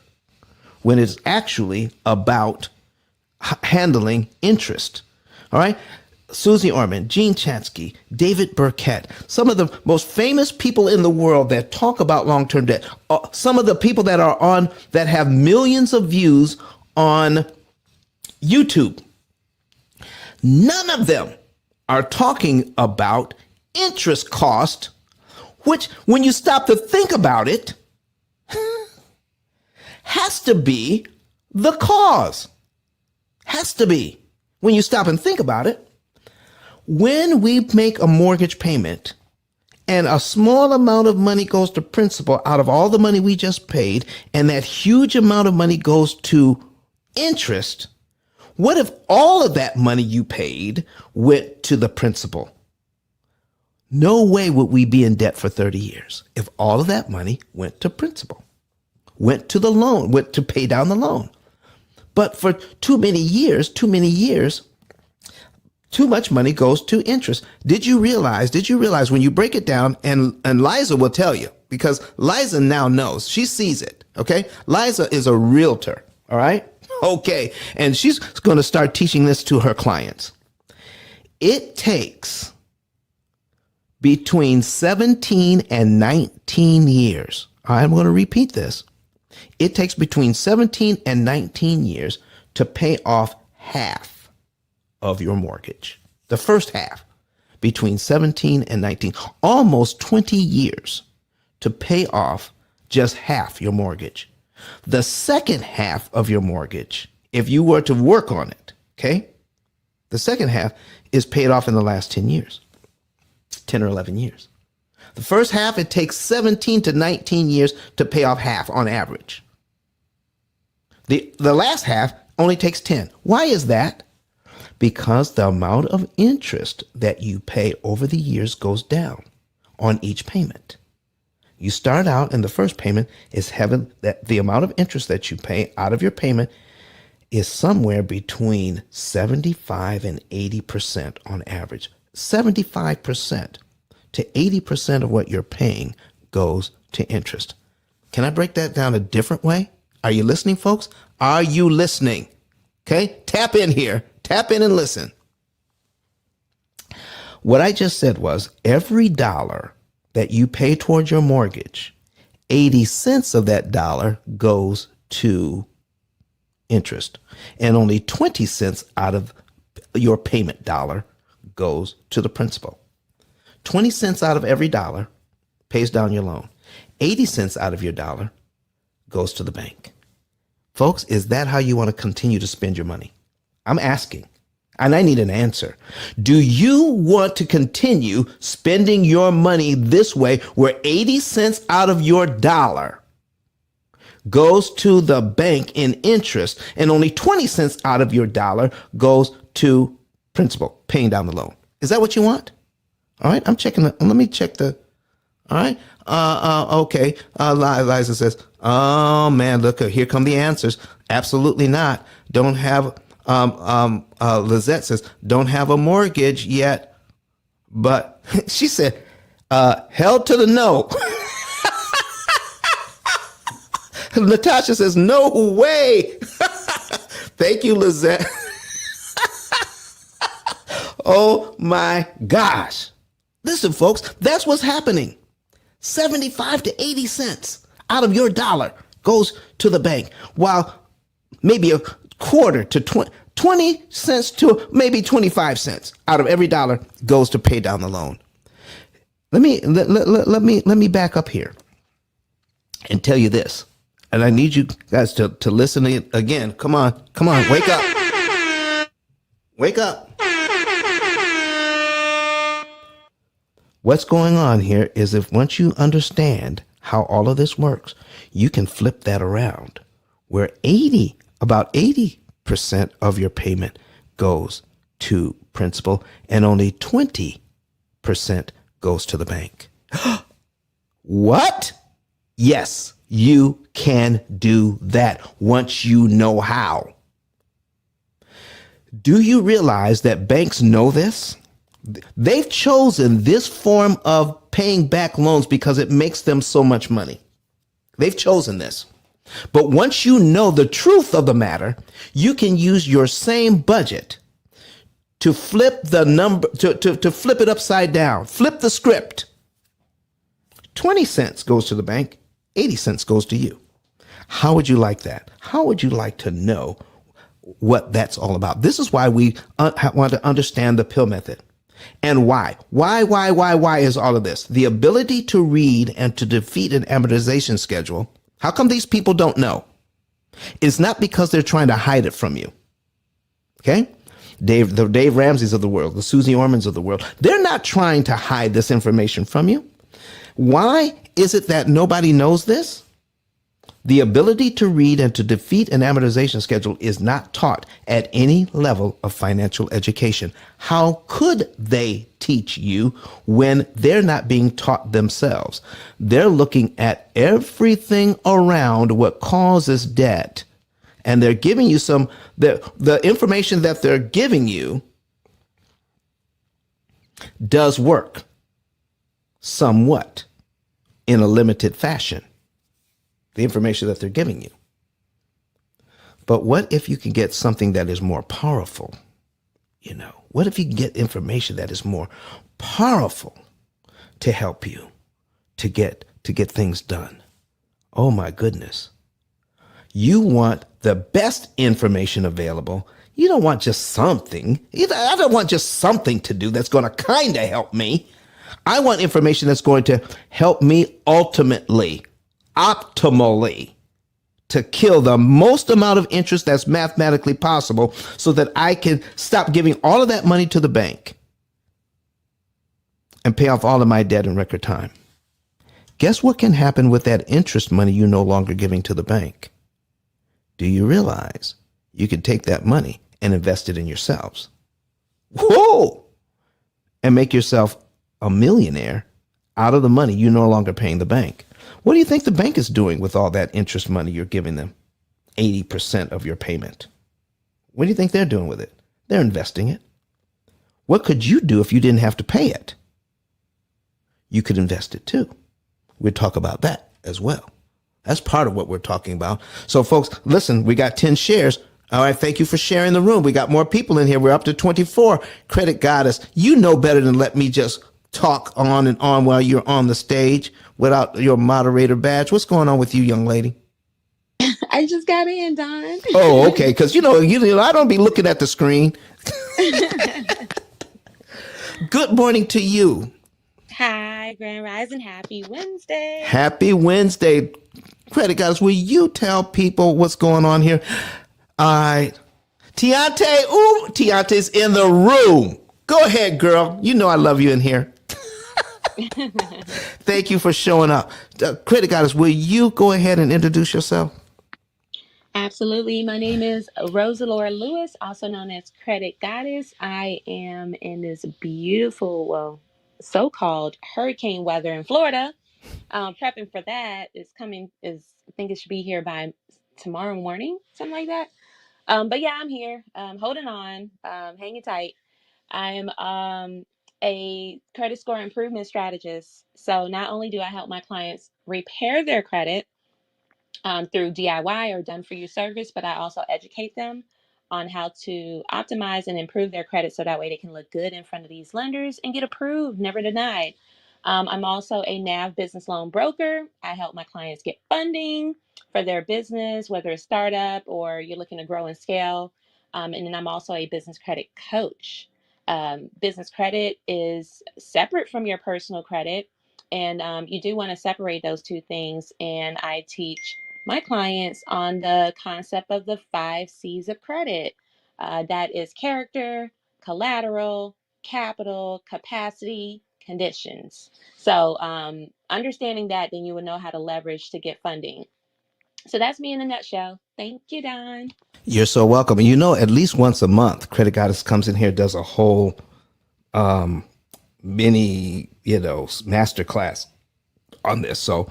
when it's actually about handling interest. All right. Susie Orman, Gene Chansky, David Burkett, some of the most famous people in the world that talk about long-term debt, some of the people that are on, that have millions of views on YouTube, none of them are talking about interest cost, which, when you stop to think about it, has to be the cause. Has to be. When you stop and think about it, when we make a mortgage payment and a small amount of money goes to principal out of all the money we just paid, and that huge amount of money goes to interest, what if all of that money you paid went to the principal? No way would we be in debt for 30 years if all of that money went to principal, went to the loan, went to pay down the loan. But for too many years, too much money goes to interest. Did you realize when you break it down, and Liza will tell you, because Liza now knows, she sees it. Okay. Liza is a realtor. All right. Okay. And she's going to start teaching this to her clients. It takes between 17 and 19 years. I'm going to repeat this. It takes between 17 and 19 years to pay off half of your mortgage. The first half, between 17 and 19, almost 20 years to pay off just half your mortgage. The second half of your mortgage, if you were to work on it, okay, the second half is paid off in the last 10 years, 10 or 11 years. The first half, it takes 17 to 19 years to pay off half on average. The last half only takes 10. Why is that? Because the amount of interest that you pay over the years goes down on each payment. You start out, and the first payment is that the amount of interest that you pay out of your payment is somewhere between 75 and 80% on average. 75% to 80% of what you're paying goes to interest. Can I break that down a different way? Are you listening, folks? Are you listening? Okay, tap in here. Tap in and listen. What I just said was every dollar that you pay towards your mortgage, 80 cents of that dollar goes to interest, and only 20 cents out of your payment dollar goes to the principal. 20 cents out of every dollar pays down your loan. 80 cents out of your dollar goes to the bank. Folks, is that how you want to continue to spend your money? I'm asking, and I need an answer. Do you want to continue spending your money this way, where 80 cents out of your dollar goes to the bank in interest and only 20 cents out of your dollar goes to principal, paying down the loan? Is that what you want? All right, I'm checking. Let me check the. All right. Okay. Liza says, "Oh man, look, here come the answers. Absolutely not. Don't have." Lizette says, "Don't have a mortgage yet," but she said, "Hell to the no." Natasha says, "No way." Thank you, Lizette. Oh my gosh. Listen, folks, that's what's happening. 75 to 80 cents out of your dollar goes to the bank, while maybe a quarter to 20 cents to maybe 25 cents out of every dollar goes to pay down the loan. Let me back up here and tell you this. And I need you guys to listen again. Come on, wake up. Wake up. What's going on here is, if once you understand how all of this works, you can flip that around, where about 80% of your payment goes to principal and only 20% goes to the bank. What? Yes, you can do that once you know how. Do you realize that banks know this? They've chosen this form of paying back loans because it makes them so much money. They've chosen this. But once you know the truth of the matter, you can use your same budget to flip the number, to flip it upside down, flip the script. 20 cents goes to the bank, 80 cents goes to you. How would you like that? How would you like to know what that's all about? This is why we want to understand the P.I.L.L method. And why? Why is all of this? The ability to read and to defeat an amortization schedule. How come these people don't know? It's not because they're trying to hide it from you. Okay? The Dave Ramseys of the world, the Susie Ormans of the world, they're not trying to hide this information from you. Why is it that nobody knows this? The ability to read and to defeat an amortization schedule is not taught at any level of financial education. How could they teach you when they're not being taught themselves? They're looking at everything around what causes debt, and they're giving you the information that they're giving you does work somewhat in a limited fashion. The information that they're giving you. But what if you can get something that is more powerful? What if you can get information that is more powerful to help you to get things done? Oh my goodness. You want the best information available. You don't want just something. I don't want just something to do that's going to kind of help me. I want information that's going to help me ultimately, optimally, to kill the most amount of interest that's mathematically possible, so that I can stop giving all of that money to the bank and pay off all of my debt in record time. Guess what can happen with that interest money you're no longer giving to the bank? Do you realize you can take that money and invest it in yourselves? Whoa! And make yourself a millionaire out of the money you're no longer paying the bank. What do you think the bank is doing with all that interest money you're giving them? 80% of your payment. What do you think they're doing with it? They're investing it. What could you do if you didn't have to pay it? You could invest it too. We'll talk about that as well. That's part of what we're talking about. So folks, listen, we got 10 shares. All right. Thank you for sharing the room. We got more people in here. We're up to 24. Credit Goddess, you know better than let me just talk on and on while you're on the stage without your moderator badge. What's going on with you, young lady? I just got in, Don. Oh, okay. Because you know, I don't be looking at the screen. Good morning to you. Hi, Grand Rising. Happy Wednesday. Happy Wednesday. Credit Goddess, will you tell people what's going on here? All right. Tiante, ooh, Tiante's in the room. Go ahead, girl. You know I love you in here. Thank you for showing up. Credit Goddess, will you go ahead and introduce yourself? Absolutely. My name is Rosalora Lewis, also known as Credit Goddess. I am in this beautiful, well, so-called hurricane weather in Florida. Prepping for that I think it should be here by tomorrow morning, something like that. But yeah, I'm here, holding on, hanging tight. I'm a credit score improvement strategist. So not only do I help my clients repair their credit through DIY or done for you service, but I also educate them on how to optimize and improve their credit so that way they can look good in front of these lenders and get approved, never denied. I'm also a NAV business loan broker. I help my clients get funding for their business, whether it's startup or you're looking to grow and scale. And then I'm also a business credit coach. Business credit is separate from your personal credit, and you do want to separate those two things. And I teach my clients on the concept of the 5 C's of credit. That is character, collateral, capital, capacity, conditions. So, understanding that, then you will know how to leverage to get funding. So that's me in a nutshell. Thank you, Don. You're so welcome. And you know, at least once a month, Credit Goddess comes in here, does a whole mini, master class on this. So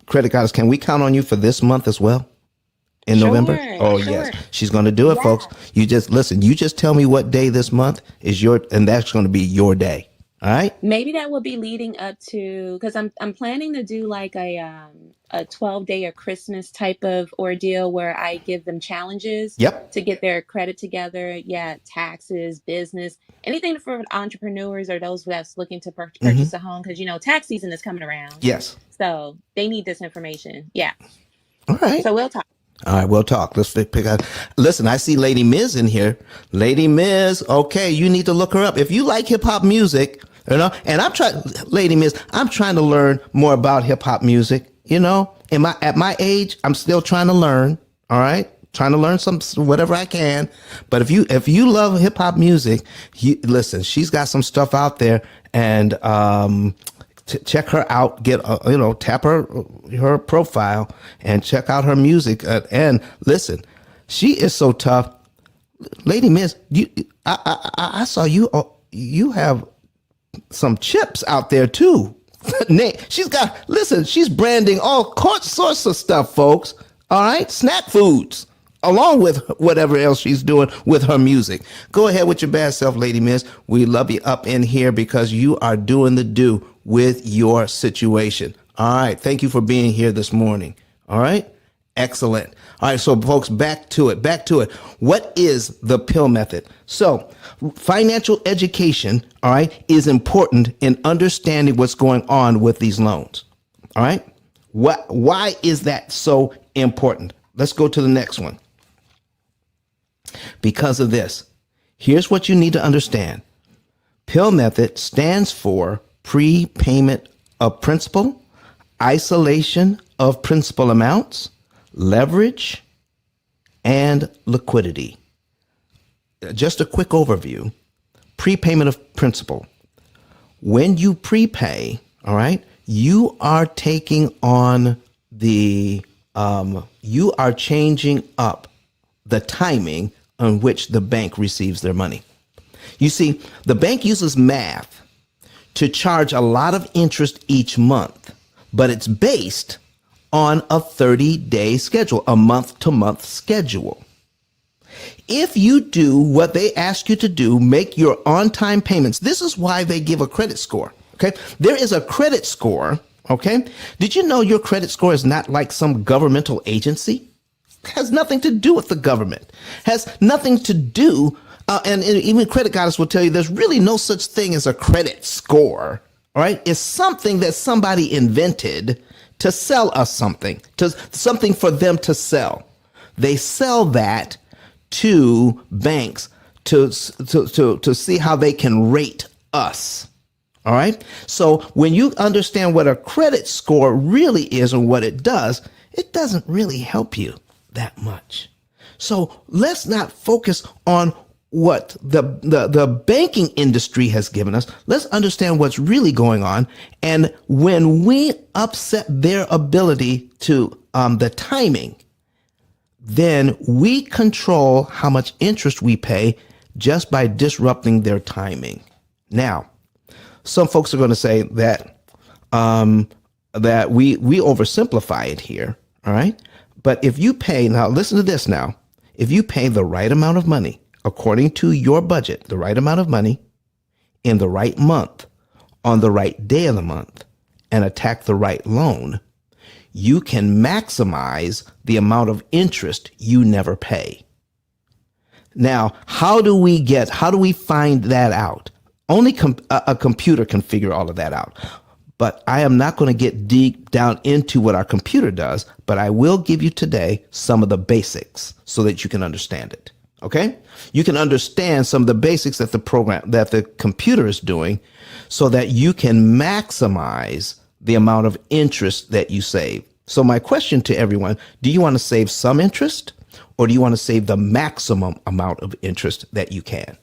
Credit Goddess, can we count on you for this month as well? In November? Oh, sure. yes. She's going to do it, folks. You just listen. You just tell me what day this month is and that's going to be your day. All right. Maybe that will be leading up to, because I'm planning to do like a 12-day or Christmas type of ordeal where I give them challenges Yep. to get their credit together. Yeah, taxes, business, anything for entrepreneurs or those that's looking to purchase a home, because tax season is coming around. Yes. So they need this information. Yeah. All right. So we'll talk. All right, we'll talk. Let's pick out. Listen, I see Lady Miz in here. Lady Miz, okay, you need to look her up. If you like hip hop music, and I'm trying, Lady Miz, I'm trying to learn more about hip hop music. At my age, I'm still trying to learn. All right, trying to learn whatever I can. But if you love hip hop music, listen, she's got some stuff out there, and check her out. Tap her profile and check out her music. And listen, she is so tough, Lady Miss. I saw you. You have some chips out there too. She's branding all sorts of stuff, folks. All right, snack foods, along with whatever else she's doing with her music. Go ahead with your bad self, Lady Miss. We love you up in here because you are doing the do with your situation. All right. Thank you for being here this morning. All right. Excellent. All right. So, folks, back to it. What is the P.I.L.L method? So, financial education, all right, is important in understanding what's going on with these loans. All right. Why is that so important? Let's go to the next one. Because of this. Here's what you need to understand. P.I.L.L method stands for prepayment of principal, isolation of principal amounts, leverage, and liquidity. Just a quick overview. Prepayment of principal. When you prepay, all right, you are taking on you are changing up the timing on which the bank receives their money. You see, the bank uses math to charge a lot of interest each month, but it's based on a 30-day schedule, a month-to-month schedule. If you do what they ask you to do, make your on-time payments. This is why they give a credit score. Okay, there is a credit score. Okay, did you know your credit score is not like some governmental agency? Has nothing to do with the government. Has nothing to do, and even Credit Goddess will tell you there's really no such thing as a credit score. All right, it's something that somebody invented to sell us something, to something for them to sell. They sell that to banks to see how they can rate us. All right. So when you understand what a credit score really is and what it doesn't really help you that much. So let's not focus on what the banking industry has given us. Let's understand what's really going on. And when we upset their ability to the timing, then we control how much interest we pay just by disrupting their timing. Now, some folks are going to say that that we oversimplify it here, all right? But if you pay, now listen to this now, if you pay the right amount of money, according to your budget, the right amount of money in the right month, on the right day of the month, and attack the right loan, you can maximize the amount of interest you never pay. Now, how do we find that out? Only a computer can figure all of that out. But I am not going to get deep down into what our computer does, but I will give you today some of the basics so that you can understand it. Okay? You can understand some of the basics that the computer is doing so that you can maximize the amount of interest that you save. So my question to everyone, do you want to save some interest or do you want to save the maximum amount of interest that you can?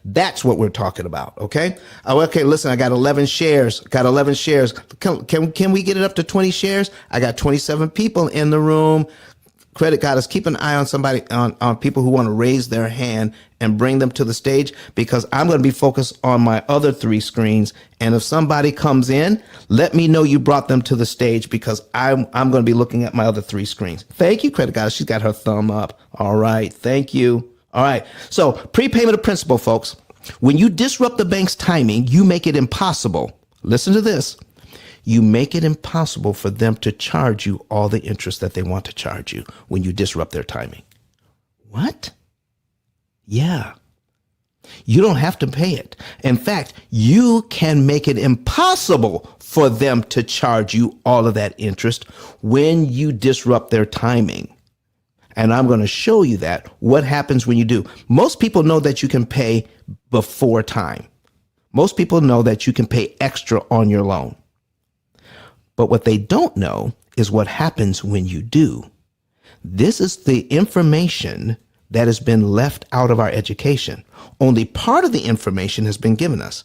That's what we're talking about. Okay. Okay. Listen, I got 11 shares. Can we get it up to 20 shares? I got 27 people in the room. Credit Goddess, keep an eye on somebody, on people who want to raise their hand and bring them to the stage, because I'm going to be focused on my other 3 screens. And if somebody comes in, let me know you brought them to the stage, because I'm going to be looking at my other 3 screens. Thank you, Credit Goddess. She's got her thumb up. All right. Thank you. All right. So prepayment of principal, folks. When you disrupt the bank's timing, you make it impossible. Listen to this. You make it impossible for them to charge you all the interest that they want to charge you when you disrupt their timing. What? Yeah. You don't have to pay it. In fact, you can make it impossible for them to charge you all of that interest when you disrupt their timing. And I'm going to show you that, what happens when you do. Most people know that you can pay before time. Most people know that you can pay extra on your loan. But what they don't know is what happens when you do. This is the information that has been left out of our education. Only part of the information has been given us.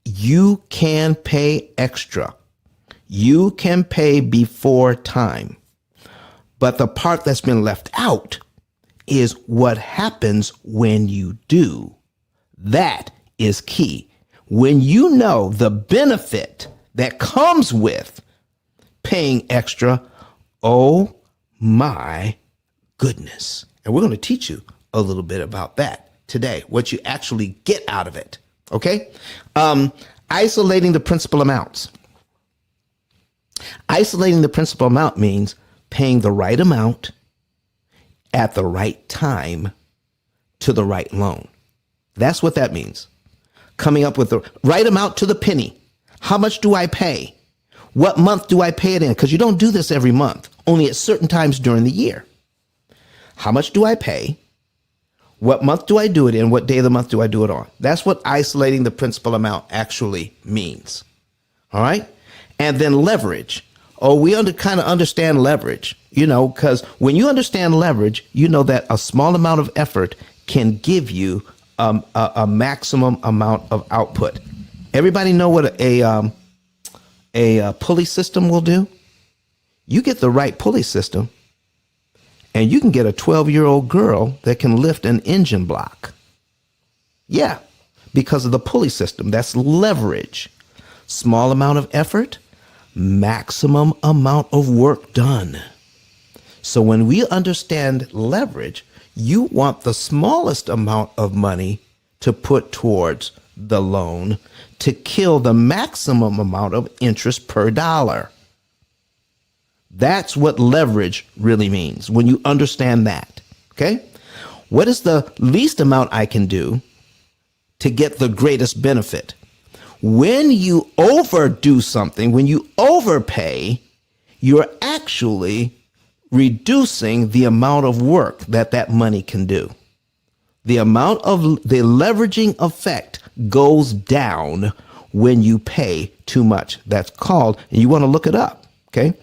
You can pay extra. You can pay before time. But the part that's been left out is what happens when you do. That is key. When you know the benefit that comes with paying extra, oh my goodness. And we're going to teach you a little bit about that today, what you actually get out of it. Okay? Isolating the principal amounts. Isolating the principal amount means paying the right amount at the right time to the right loan. That's what that means. Coming up with the right amount to the penny. How much do I pay? What month do I pay it in? Because you don't do this every month, only at certain times during the year. How much do I pay? What month do I do it in? What day of the month do I do it on? That's what isolating the principal amount actually means. All right? And then leverage. Oh, we kind of understand leverage, because when you understand leverage, you know that a small amount of effort can give you a maximum amount of output. Everybody know what a pulley system will do? You get the right pulley system, and you can get a 12-year-old girl that can lift an engine block. Yeah, because of the pulley system. That's leverage. Small amount of effort, maximum amount of work done. So when we understand leverage, you want the smallest amount of money to put towards the loan to kill the maximum amount of interest per dollar. That's what leverage really means when you understand that. Okay? What is the least amount I can do to get the greatest benefit? When you overdo something, when you overpay, you're actually reducing the amount of work that money can do. The amount of the leveraging effect goes down when you pay too much. That's called, and you want to look it up, okay?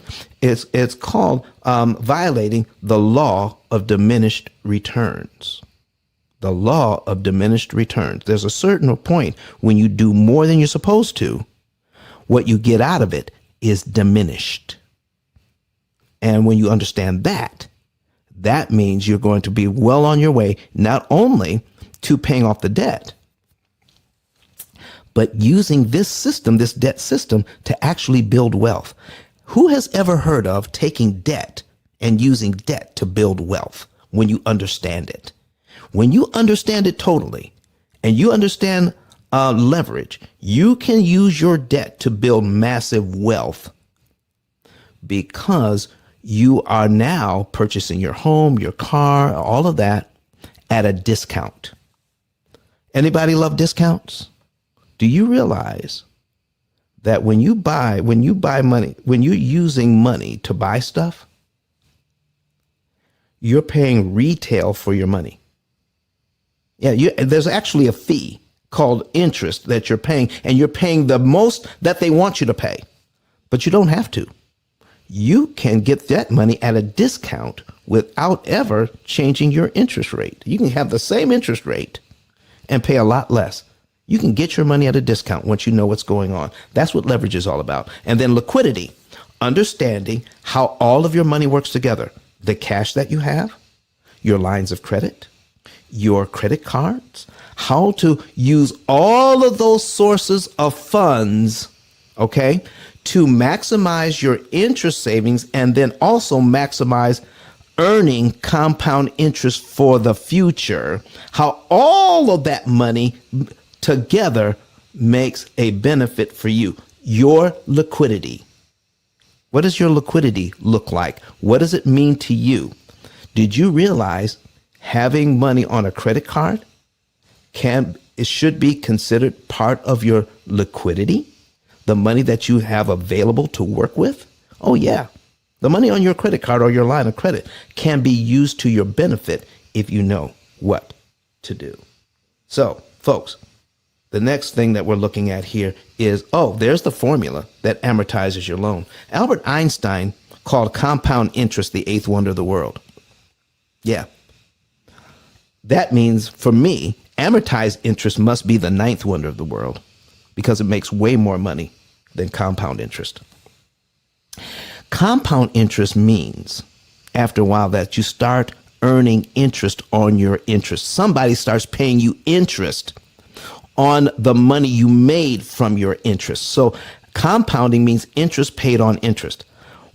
It's called violating the law of diminished returns. The law of diminished returns. There's a certain point when you do more than you're supposed to, what you get out of it is diminished. And when you understand that, that means you're going to be well on your way, not only to paying off the debt, but using this system, this debt system, to actually build wealth. Who has ever heard of taking debt and using debt to build wealth when you understand it? When you understand it totally and you understand leverage, you can use your debt to build massive wealth because you are now purchasing your home, your car, all of that at a discount. Anybody love discounts? Do you realize that when you buy money, when you're using money to buy stuff, you're paying retail for your money? Yeah, there's actually a fee called interest that you're paying, and you're paying the most that they want you to pay, but you don't have to. You can get that money at a discount without ever changing your interest rate. You can have the same interest rate and pay a lot less. You can get your money at a discount once you know what's going on. That's what leverage is all about. And then liquidity, understanding how all of your money works together. The cash that you have, your lines of credit, your credit cards, how to use all of those sources of funds, okay, to maximize your interest savings and then also maximize earning compound interest for the future. How all of that money together makes a benefit for you. Your liquidity. What does your liquidity look like? What does it mean to you? Did you realize having money on a credit card it should be considered part of your liquidity? The money that you have available to work with? Oh yeah. The money on your credit card or your line of credit can be used to your benefit if you know what to do. So, folks, the next thing that we're looking at here is, there's the formula that amortizes your loan. Albert Einstein called compound interest the eighth wonder of the world. Yeah. That means, for me, amortized interest must be the ninth wonder of the world because it makes way more money than compound interest. Compound interest means, after a while, that you start earning interest on your interest. Somebody starts paying you interest on the money you made from your interest. So compounding means interest paid on interest.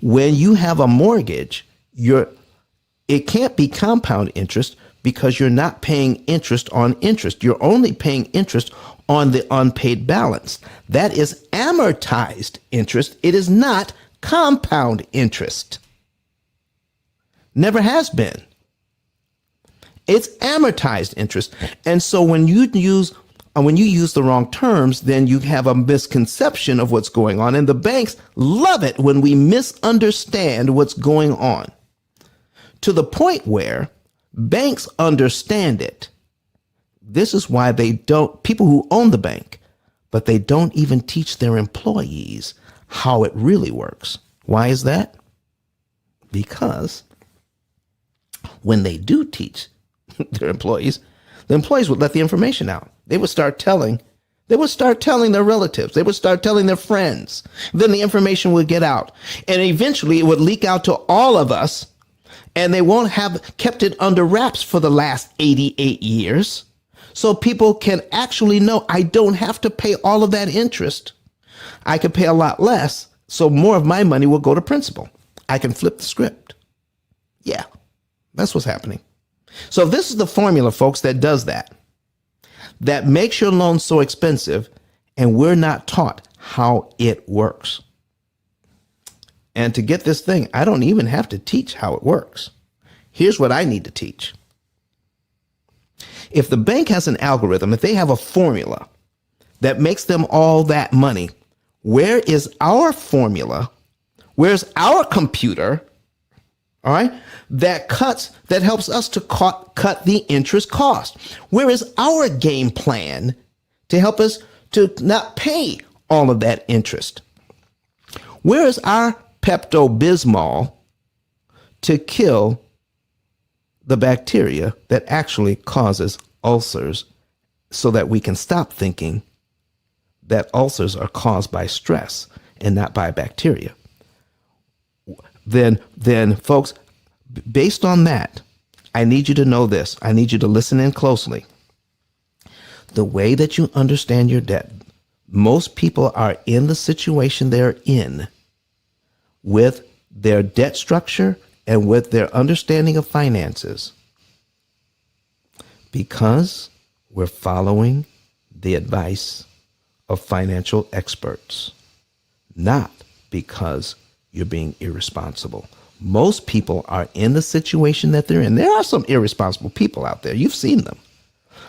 When you have a mortgage, it can't be compound interest because you're not paying interest on interest. You're only paying interest on the unpaid balance. That is amortized interest. It is not compound interest. Never has been. It's amortized interest. And so when you use the wrong terms, then you have a misconception of what's going on. And the banks love it when we misunderstand what's going on, to the point where banks understand it. This is why people who own the bank, but they don't even teach their employees how it really works. Why is that? Because when they do teach their employees, the employees would let the information out. They would start telling their relatives. They would start telling their friends. Then the information would get out. And eventually it would leak out to all of us. And they won't have kept it under wraps for the last 88 years. So people can actually know, I don't have to pay all of that interest. I can pay a lot less. So more of my money will go to principal. I can flip the script. Yeah, that's what's happening. So this is the formula, folks, that does that. That makes your loan so expensive, and we're not taught how it works. And to get this thing, I don't even have to teach how it works. Here's what I need to teach. If the bank has an algorithm, if they have a formula that makes them all that money, where is our formula? Where's our computer? All right, that helps us to cut the interest cost. Where is our game plan to help us to not pay all of that interest? Where is our Pepto-Bismol to kill the bacteria that actually causes ulcers, so that we can stop thinking that ulcers are caused by stress and not by bacteria? Then folks, based on that, I need you to know this. I need you to listen in closely. The way that you understand your debt, most people are in the situation they're in with their debt structure and with their understanding of finances because we're following the advice of financial experts, not because you're being irresponsible. Most people are in the situation that they're in. There are some irresponsible people out there. You've seen them.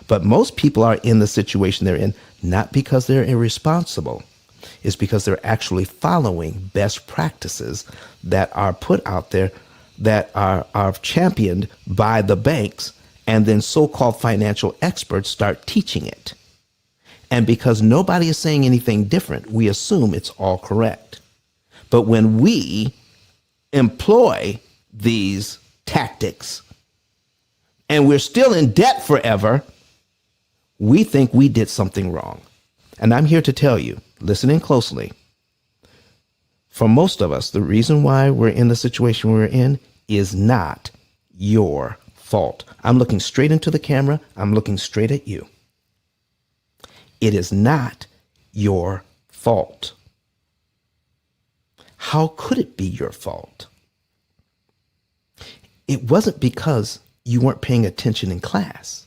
But most people are in the situation they're in not because they're irresponsible. It's because they're actually following best practices that are put out there, that are championed by the banks, and then so-called financial experts start teaching it. And because nobody is saying anything different, we assume it's all correct. But when we employ these tactics and we're still in debt forever, we think we did something wrong. And I'm here to tell you, listening closely, for most of us, the reason why we're in the situation we're in is not your fault. I'm looking straight into the camera. I'm looking straight at you. It is not your fault. How could it be your fault? It wasn't because you weren't paying attention in class.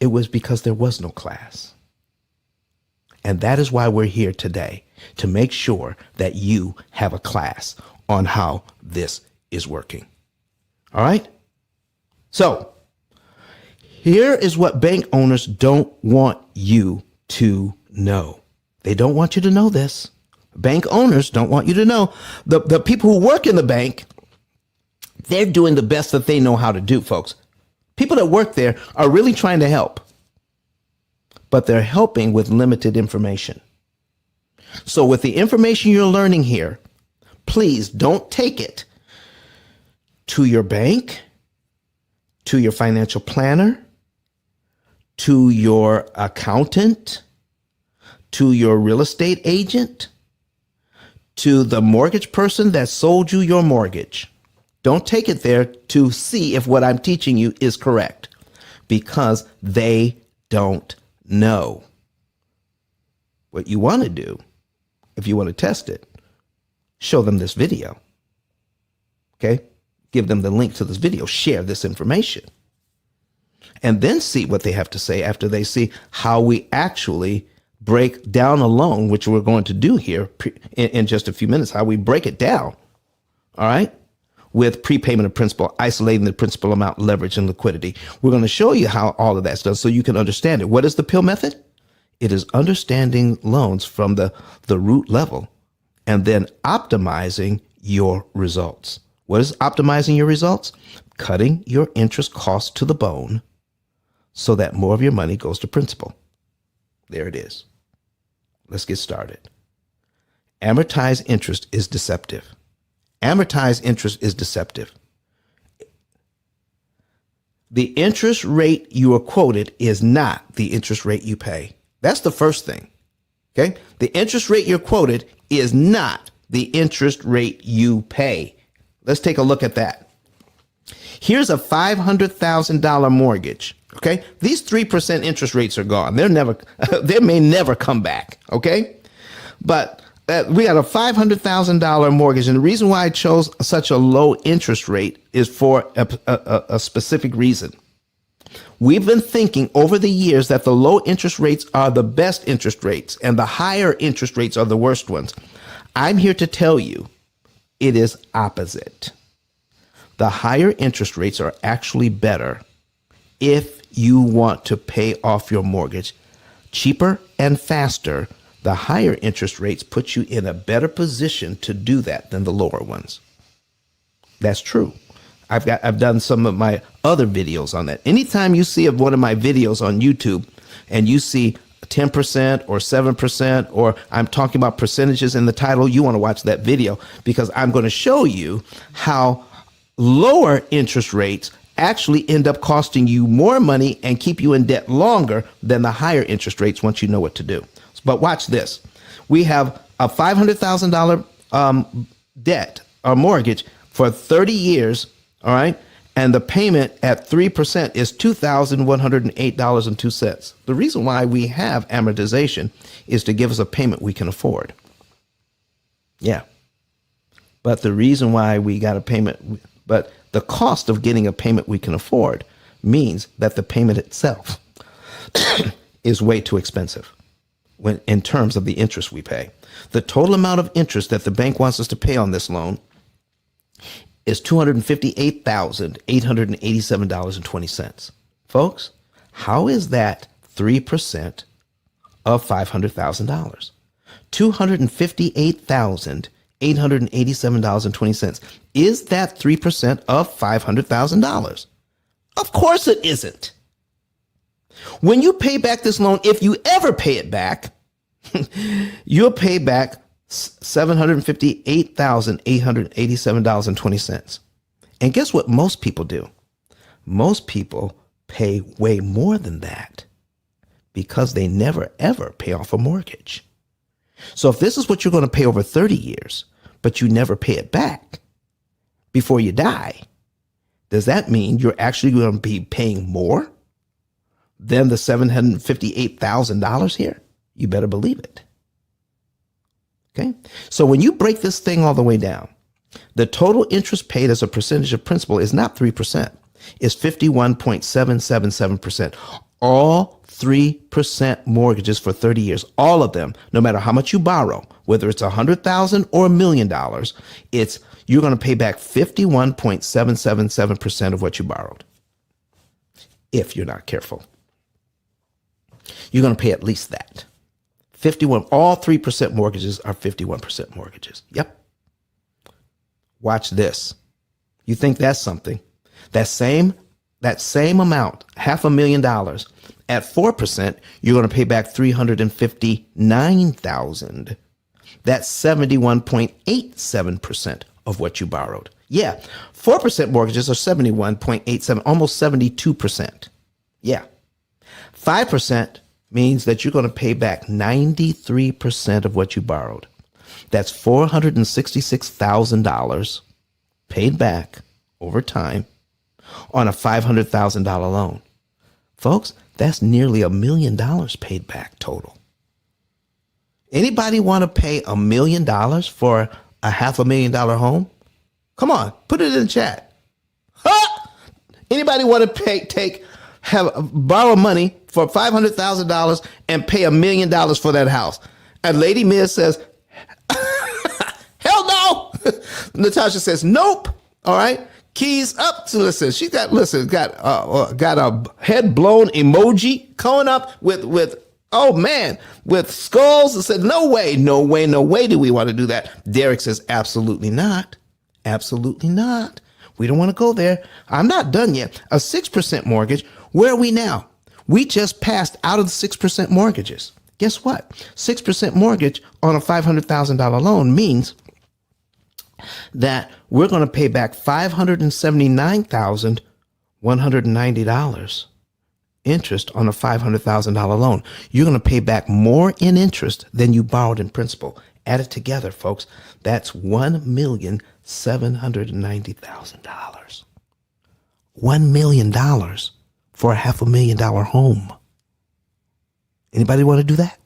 It was because there was no class. And that is why we're here today, to make sure that you have a class on how this is working. All right? So, here is what bank owners don't want you to know. They don't want you to know this. Bank owners don't want you to know. The people who work in the bank, they're doing the best that they know how to do, folks. People that work there are really trying to help, but they're helping with limited information. So with the information you're learning here, please don't take it to your bank, to your financial planner, to your accountant, to your real estate agent, to the mortgage person that sold you your mortgage. Don't take it there to see if what I'm teaching you is correct, because they don't know. What you want to do, if you want to test it, show them this video. Okay? Give them the link to this video. Share this information. And then see what they have to say after they see how we actually break down a loan, which we're going to do here in just a few minutes, how we break it down. All right? With prepayment of principal, isolating the principal amount, leverage, and liquidity. We're going to show you how all of that's done so you can understand it. What is the P.I.L.L method? It is understanding loans from the root level and then optimizing your results. What is optimizing your results? Cutting your interest costs to the bone so that more of your money goes to principal. There it is. Let's get started. Amortized interest is deceptive. Amortized interest is deceptive. The interest rate you are quoted is not the interest rate you pay. That's the first thing. Okay? The interest rate you're quoted is not the interest rate you pay. Let's take a look at that. Here's a $500,000 mortgage. Okay? These 3% interest rates are gone. They may never come back. Okay? But we got a $500,000 mortgage. And the reason why I chose such a low interest rate is for a specific reason. We've been thinking over the years that the low interest rates are the best interest rates and the higher interest rates are the worst ones. I'm here to tell you it is opposite. The higher interest rates are actually better if you want to pay off your mortgage cheaper and faster. The higher interest rates put you in a better position to do that than the lower ones. That's true. I've done some of my other videos on that. Anytime you see one of my videos on YouTube and you see 10% or 7%, or I'm talking about percentages in the title, you want to watch that video, because I'm going to show you how lower interest rates actually end up costing you more money and keep you in debt longer than the higher interest rates once you know what to do. But watch this. We have a $500,000 debt or mortgage for 30 years, all right? And the payment at 3% is $2,108.02. The reason why we have amortization is to give us a payment we can afford. Yeah. But the reason why we got a payment, but the cost of getting a payment we can afford means that the payment itself is way too expensive when in terms of the interest we pay. The total amount of interest that the bank wants us to pay on this loan is $258,887.20. Folks, how is that 3% of $500,000? $258,887.20. Is that 3% of $500,000? Of course it isn't. When you pay back this loan, if you ever pay it back, you'll pay back $758,887.20. And guess what most people do? Most people pay way more than that because they never, ever pay off a mortgage. So if this is what you're going to pay over 30 years, but you never pay it back before you die, does that mean you're actually going to be paying more than the $758,000 here? You better believe it. Okay. So when you break this thing all the way down, the total interest paid as a percentage of principal is not 3%. It's 51.777%. All 3% mortgages for 30 years, all of them, no matter how much you borrow, whether it's $100,000 or $1 million, you're going to pay back 51.777% of what you borrowed. If you're not careful, you're going to pay at least that. 51, all 3% mortgages are 51% mortgages. Yep. Watch this. You think that's something? That same amount, $500,000 at 4%, you're going to pay back $359,000. That's 71.87% of what you borrowed. Yeah, 4% mortgages are 71.87, almost 72%. Yeah. 5% means that you're going to pay back 93% of what you borrowed. That's $466,000 paid back over time on a $500,000 loan. Folks, that's nearly $1 million paid back total. Anybody want to pay $1 million for a $500,000 home? Come on, put it in the chat. Huh? Anybody want to borrow money for $500,000 and pay $1 million for that house? And Lady Miz says, hell no. Natasha says, nope. All right. Keys up. So listen, she got a head blown emoji coming up with oh man, with skulls, and said, no way do we want to do that. Derek says, absolutely not. Absolutely not. We don't want to go there. I'm not done yet. A 6% mortgage. Where are we now? We just passed out of the 6% mortgages. Guess what? 6% mortgage on a $500,000 loan means that we're going to pay back $579,190 interest on a $500,000 loan. You're going to pay back more in interest than you borrowed in principal. Add it together, folks. That's $1,790,000. $1 million for a $500,000 home. Anybody want to do that?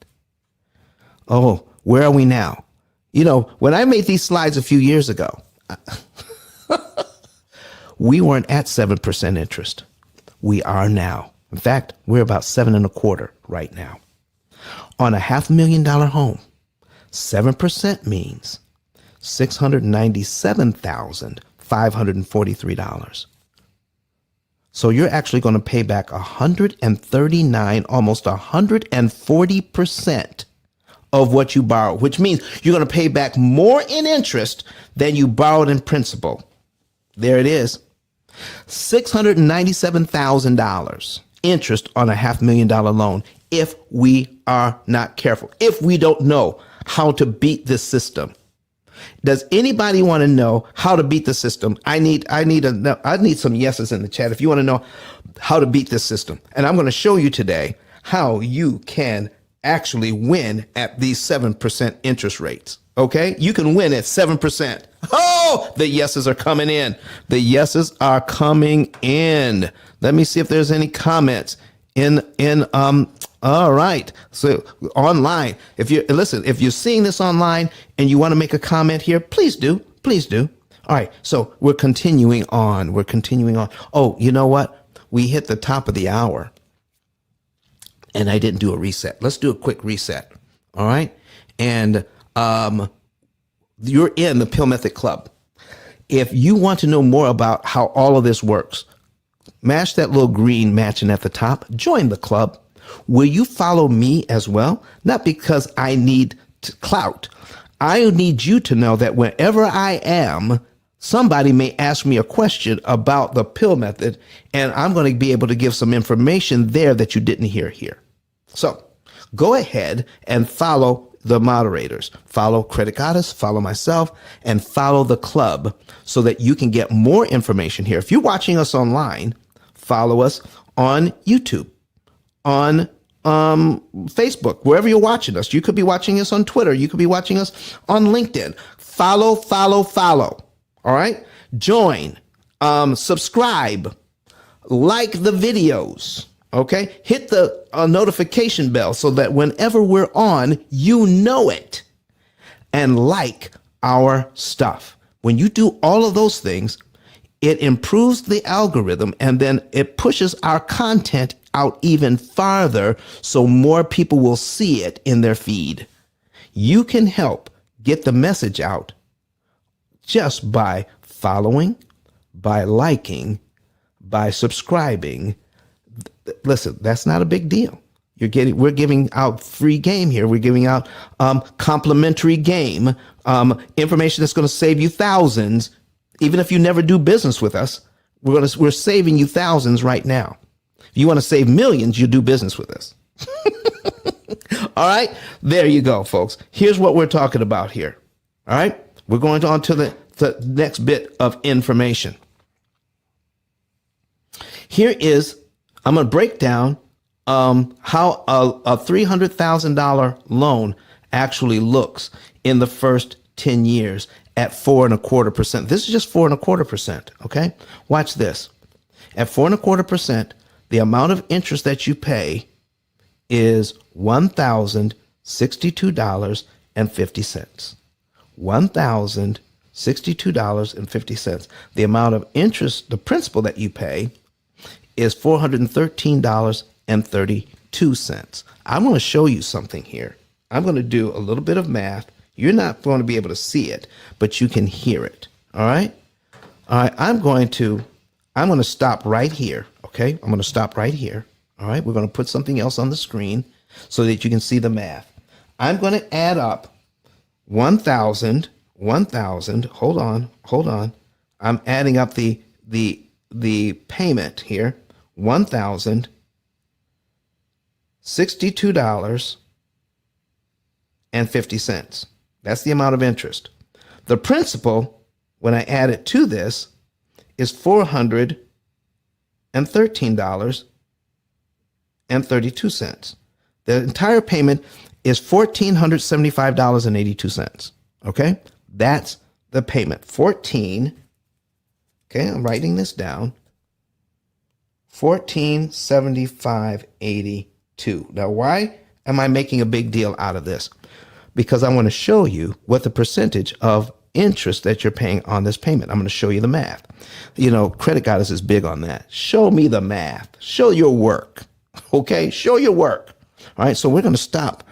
Oh, where are we now? You know, when I made these slides a few years ago, we weren't at 7% interest. We are now. In fact, we're about 7.25% right now. On a $500,000 home, 7% means $697,543. So you're actually going to pay back 139, almost 140% of what you borrowed, which means you're going to pay back more in interest than you borrowed in principal. There it is. $697,000 interest on a $500,000 loan if we are not careful, if we don't know how to beat this system. Does anybody want to know how to beat the system? I need some yeses in the chat if you want to know how to beat this system. And I'm going to show you today how you can actually win at these 7% interest rates. Okay? You can win at 7%. Oh, the yeses are coming in. The yeses are coming in. Let me see if there's any comments all right. So online, if you're seeing this online and you want to make a comment here, please do. Please do. All right. So we're continuing on. Oh, you know what? We hit the top of the hour and I didn't do a reset. Let's do a quick reset. All right. And, you're in the P.I.L.L Method Club. If you want to know more about how all of this works, mash that little green matching at the top, join the club. Will you follow me as well? Not because I need clout. I need you to know that wherever I am, somebody may ask me a question about the P.I.L.L method, and I'm going to be able to give some information there that you didn't hear here. So go ahead and follow the moderators, follow Credit Goddess, follow myself, and follow the club so that you can get more information here. If you're watching us online, follow us on YouTube, on Facebook, wherever you're watching us. You could be watching us on Twitter. You could be watching us on LinkedIn. Follow. All right? Join, subscribe, like the videos. Okay, hit the notification bell so that whenever we're on, you know it, and like our stuff. When you do all of those things, it improves the algorithm and then it pushes our content out even farther so more people will see it in their feed. You can help get the message out just by following, by liking, by subscribing. Listen, that's not a big deal. We're giving out free game here. We're giving out complimentary game, information that's going to save you thousands. Even if you never do business with us, we're saving you thousands right now. If you want to save millions, you do business with us. All right, there you go, folks. Here's what we're talking about here. All right, we're going on to the next bit of information. Here is. I'm going to break down how a $300,000 loan actually looks in the first 10 years at 4.25%. This is just 4.25%. Okay, watch this. At 4.25%, the amount of interest that you pay is $1,062.50. $1,062.50. The amount of interest, the principal that you pay, is $413.32. I'm going to show you something here. I'm going to do a little bit of math. You're not going to be able to see it, but you can hear it. All right. I'm going to stop right here. Okay. I'm going to stop right here. All right. We're going to put something else on the screen so that you can see the math. I'm going to add up 1,000. Hold on. I'm adding up the payment here. $1,062.50. That's the amount of interest. The principal, when I add it to this, is $413.32. The entire payment is $1,475.82. Okay? That's the payment. Okay, I'm writing this down. $1,475.82. Now, why am I making a big deal out of this? Because I want to show you what the percentage of interest that you're paying on this payment. I'm going to show you the math. You know, Credit Goddess is big on that. Show me the math. Show your work. Okay? Show your work. All right, so we're going to stop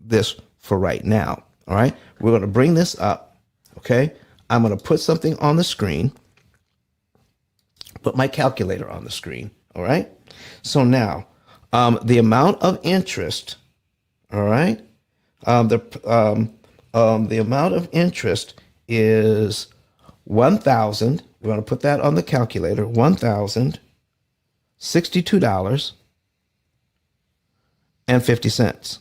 this for right now. All right. We're going to bring this up. Okay. I'm going to put something on the screen, put my calculator on the screen. All right. So now the amount of interest. All right. The amount of interest is 1,000. We're going to put that on the calculator. $1,062.50.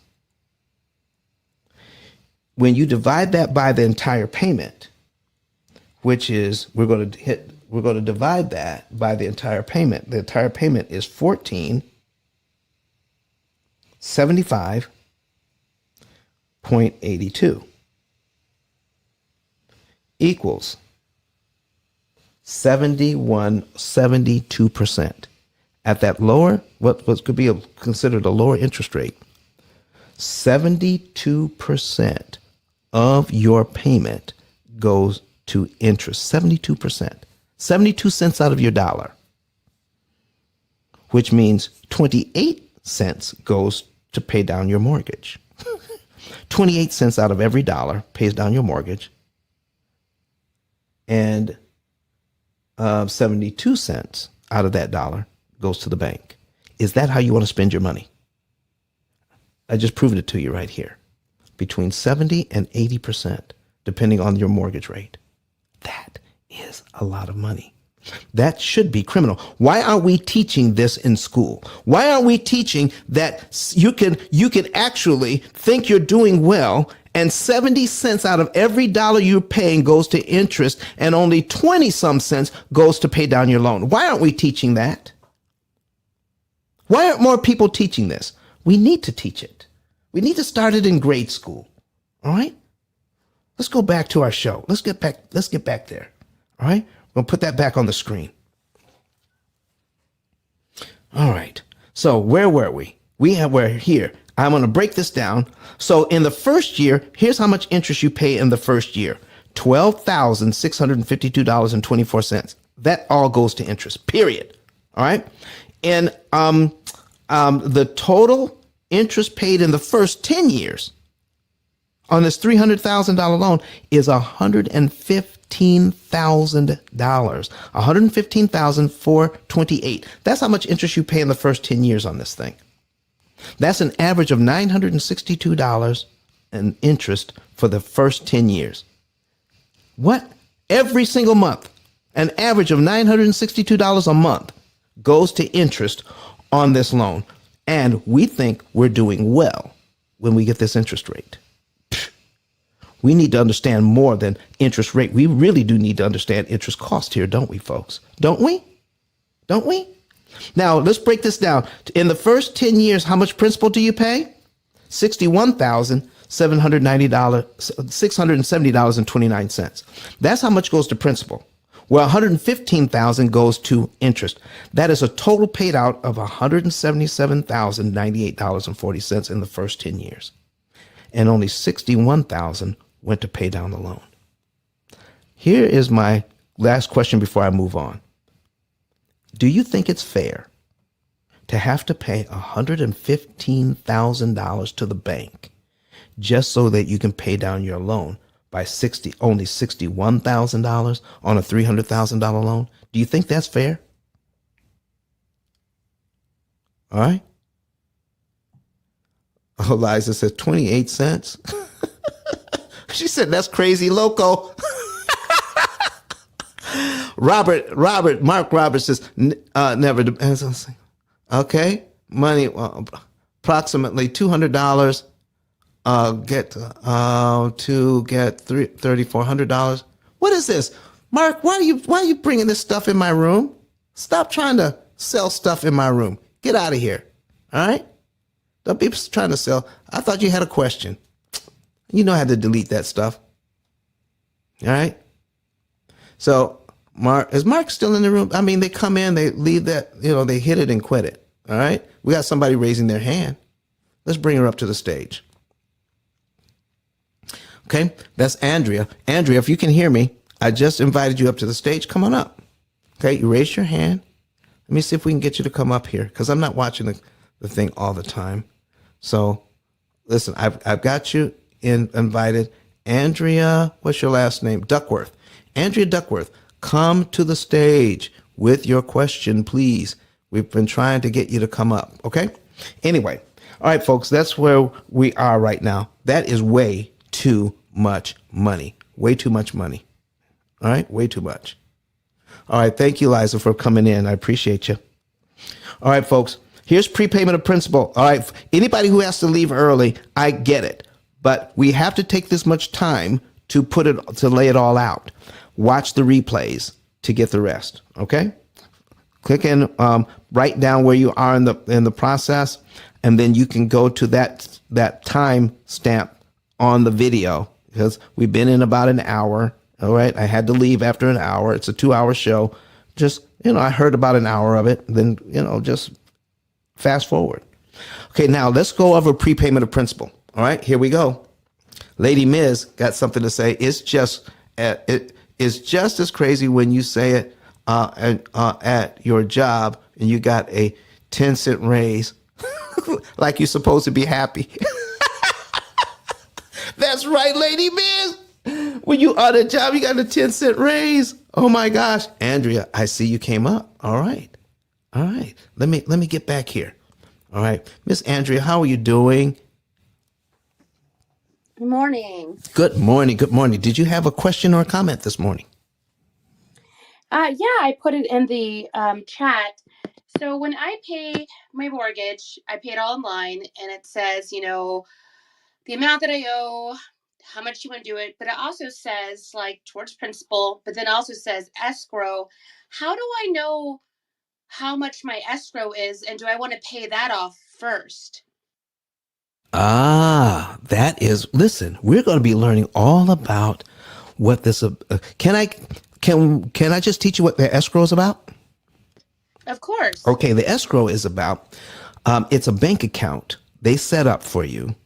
When you divide that by the entire payment, which is we're going to divide that by the entire payment. The entire payment is $1475.82 equals 72%. At that lower, what could be considered a lower interest rate, 72% of your payment goes to interest. 72%. 72 cents out of your dollar, which means 28 cents goes to pay down your mortgage. 28 cents out of every dollar pays down your mortgage, and 72 cents out of that dollar goes to the bank. Is that how you want to spend your money? I just proved it to you right here. Between 70 and 80%, depending on your mortgage rate. That is a lot of money. That should be criminal. Why aren't we teaching this in school? Why aren't we teaching that you can actually think you're doing well, and 70 cents out of every dollar you're paying goes to interest, and only 20 some cents goes to pay down your loan? Why aren't we teaching that? Why aren't more people teaching this? We need to teach it. We need to start it in grade school. All right? Let's go back to our show. Let's get back there. All right? We'll put that back on the screen. All right. So where were we? We're here. I'm going to break this down. So in the first year, here's how much interest you pay in the first year. $12,652.24. That all goes to interest, period. All right? And the total interest paid in the first 10 years on this $300,000 loan is $115,000. $115,428. That's how much interest you pay in the first 10 years on this thing. That's an average of $962 in interest for the first 10 years. What? Every single month, an average of $962 a month goes to interest on this loan. And we think we're doing well when we get this interest rate. We need to understand more than interest rate. We really do need to understand interest cost here, don't we, folks? Don't we? Don't we? Now, let's break this down. In the first 10 years, how much principal do you pay? $670.29. That's how much goes to principal. Well, $115,000 goes to interest. That is a total paid out of $177,098.40 in the first 10 years. And only $61,000 went to pay down the loan. Here is my last question before I move on. Do you think it's fair to have to pay $115,000 to the bank just so that you can pay down your loan by only $61,000 on a $300,000 loan? Do you think that's fair? All right. Oh, Liza says 28 cents. She said, that's crazy loco. Mark Roberts says, never depends. Okay. Money, approximately $200, get $3,400. What is this? Mark, why are you bringing this stuff in my room? Stop trying to sell stuff in my room. Get out of here. All right. Don't be trying to sell. I thought you had a question. You know how to delete that stuff. All right. So is Mark still in the room? I mean, they come in, they leave that, they hit it and quit it. All right. We got somebody raising their hand. Let's bring her up to the stage. Okay. That's Andrea. Andrea, if you can hear me, I just invited you up to the stage. Come on up. Okay. You raised your hand. Let me see if we can get you to come up here, because I'm not watching the thing all the time. So listen, I've got you invited Andrea, what's your last name? Duckworth. Andrea Duckworth, come to the stage with your question, please. We've been trying to get you to come up, okay? Anyway, all right, folks, that's where we are right now. That is way too much money. Way too much money. All right, way too much. All right, thank you, Liza, for coming in. I appreciate you. All right, folks, here's prepayment of principal. All right, anybody who has to leave early, I get it. But we have to take this much time to lay it all out. Watch the replays to get the rest, okay? Click in, write down where you are in the process, and then you can go to that time stamp on the video, because we've been in about an hour. All right, I had to leave after an hour. It's a 2-hour show. Just, I heard about an hour of it. Then, just fast forward. Okay, now let's go over prepayment of principal. All right, here we go. Lady Miz got something to say. It's just as crazy when you say it at your job and you got a 10-cent raise, like you're supposed to be happy. That's right, Lady Miz. When you on a job, you got a 10-cent raise. Oh my gosh. Andrea, I see you came up. All right. All right. Let me get back here. All right. Miss Andrea, how are you doing? Good morning. Good morning. Good morning. Did you have a question or a comment this morning? Yeah, I put it in the chat. So when I pay my mortgage, I pay it all online, and it says, the amount that I owe, how much you want to do it, but it also says like towards principal, but then also says escrow. How do I know how much my escrow is, and do I want to pay that off first? Listen, we're going to be learning all about what this, can I just teach you what the escrow is about? Of course. Okay, the escrow is about, it's a bank account they set up for you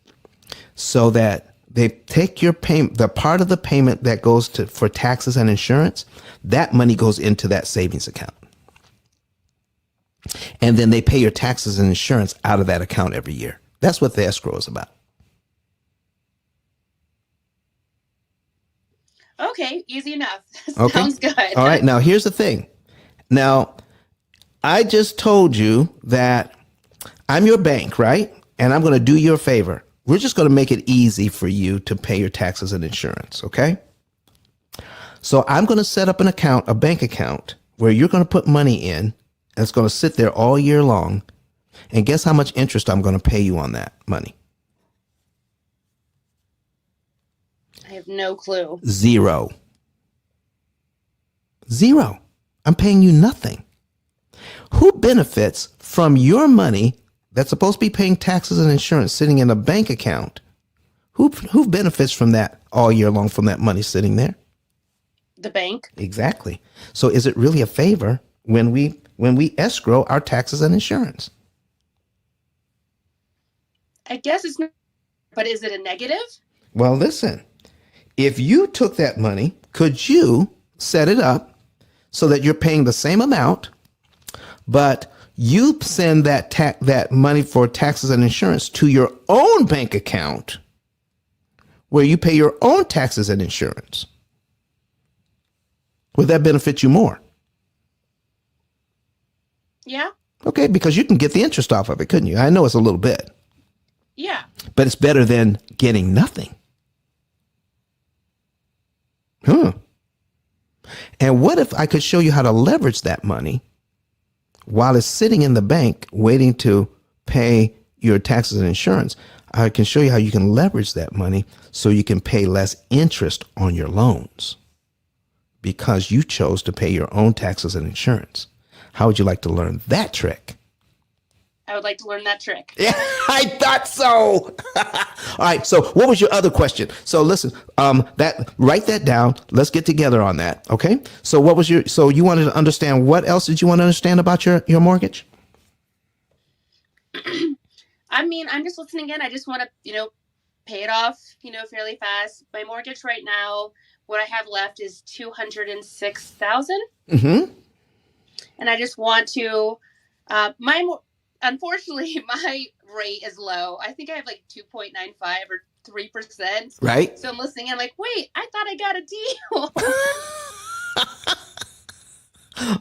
so that they take your payment, the part of the payment that goes for taxes and insurance, that money goes into that savings account. And then they pay your taxes and insurance out of that account every year. That's what the escrow is about. Okay, easy enough. Okay. Sounds good. All right, now here's the thing. Now, I just told you that I'm your bank, right? And I'm going to do you a favor. We're just going to make it easy for you to pay your taxes and insurance, okay? So I'm going to set up a bank account, where you're going to put money in, and it's going to sit there all year long. And guess how much interest I'm going to pay you on that money? I have no clue. Zero. I'm paying you nothing. Who benefits from your money that's supposed to be paying taxes and insurance sitting in a bank account? Who benefits from that all year long, from that money sitting there? The bank. Exactly. So is it really a favor when we escrow our taxes and insurance? I guess it's not, but is it a negative? Well, listen, if you took that money, could you set it up so that you're paying the same amount, but you send that money for taxes and insurance to your own bank account where you pay your own taxes and insurance? Would that benefit you more? Yeah. Okay, because you can get the interest off of it, couldn't you? I know it's a little bit. Yeah. But it's better than getting nothing. And what if I could show you how to leverage that money while it's sitting in the bank waiting to pay your taxes and insurance? I can show you how you can leverage that money so you can pay less interest on your loans because you chose to pay your own taxes and insurance. How would you like to learn that trick? I would like to learn that trick. Yeah, I thought so. All right. So what was your other question? So listen, write that down. Let's get together on that. Okay. So you wanted to understand, what else did you want to understand about your mortgage? I mean, I'm just listening in. I just want to, pay it off, fairly fast. My mortgage right now, what I have left is $206,000. Mm-hmm. And I just want to, unfortunately, my rate is low. I think I have like 2.95 or 3%. Right? So I'm listening and I'm like, wait, I thought I got a deal.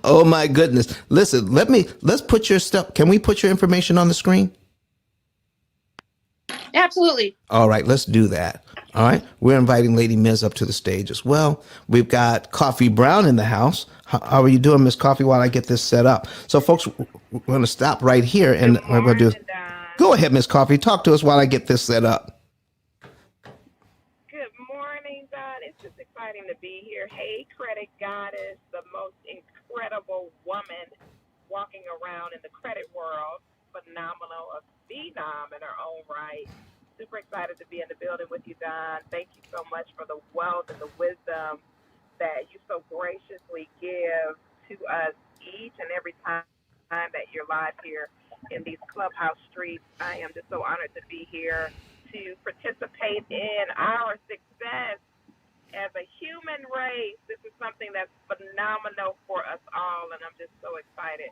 Oh my goodness. Listen, let's put your stuff. Can we put your information on the screen? Absolutely. All right, let's do that. All right. We're inviting Lady Miz up to the stage as well. We've got Coffee Brown in the house. How are you doing, Miss Coffee, while I get this set up? So folks, we're going to stop right here and we're going to do. Go ahead, Miss Coffee. Talk to us while I get this set up. Good morning, Don. It's just exciting to be here. Hey, credit goddess, the most incredible woman walking around in the credit world, phenomenal, a phenom in her own right. Super excited to be in the building with you, Don. Thank you so much for the wealth and the wisdom that you so graciously give to us each and every time that you're live here in these clubhouse streets. I am just so honored to be here to participate in our success as a human race. This is something that's phenomenal for us all, and I'm just so excited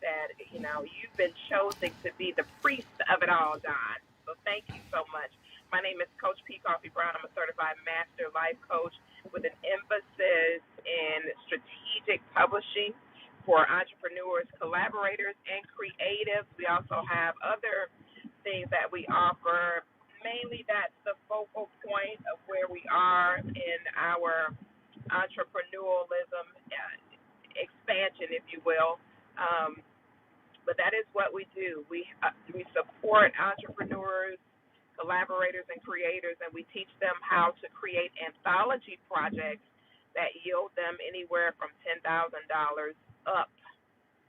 that, you've been chosen to be the priest of it all, Don. So thank you so much. My name is Coach P. Coffee Brown. I'm a certified master life coach with an emphasis in strategic publishing for entrepreneurs, collaborators, and creatives. We also have other things that we offer. Mainly that's the focal point of where we are in our entrepreneurialism expansion, if you will. But that is what we do. We support entrepreneurs, collaborators, and creators, and we teach them how to create anthology projects that yield them anywhere from $10,000 up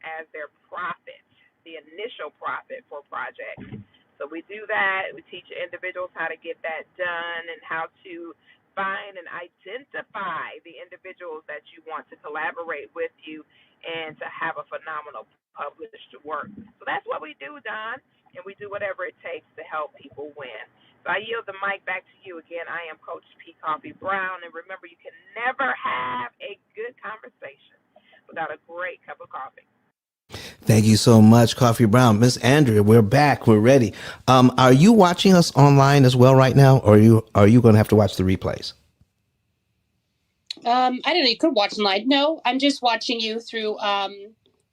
as their profit, the initial profit for projects. So we do that. We teach individuals how to get that done and how to find and identify the individuals that you want to collaborate with you and to have a phenomenal published work. So that's what we do, Don, and we do whatever it takes to help people win. So I yield the mic back to you again. I am Coach P. Coffee Brown, and remember, you can never have a good conversation without a great cup of coffee. Thank you so much, Coffee Brown. Miss Andrea, we're back. We're ready. Are you watching us online as well right now, or are you going to have to watch the replays? I don't know. You could watch online. No, I'm just watching you through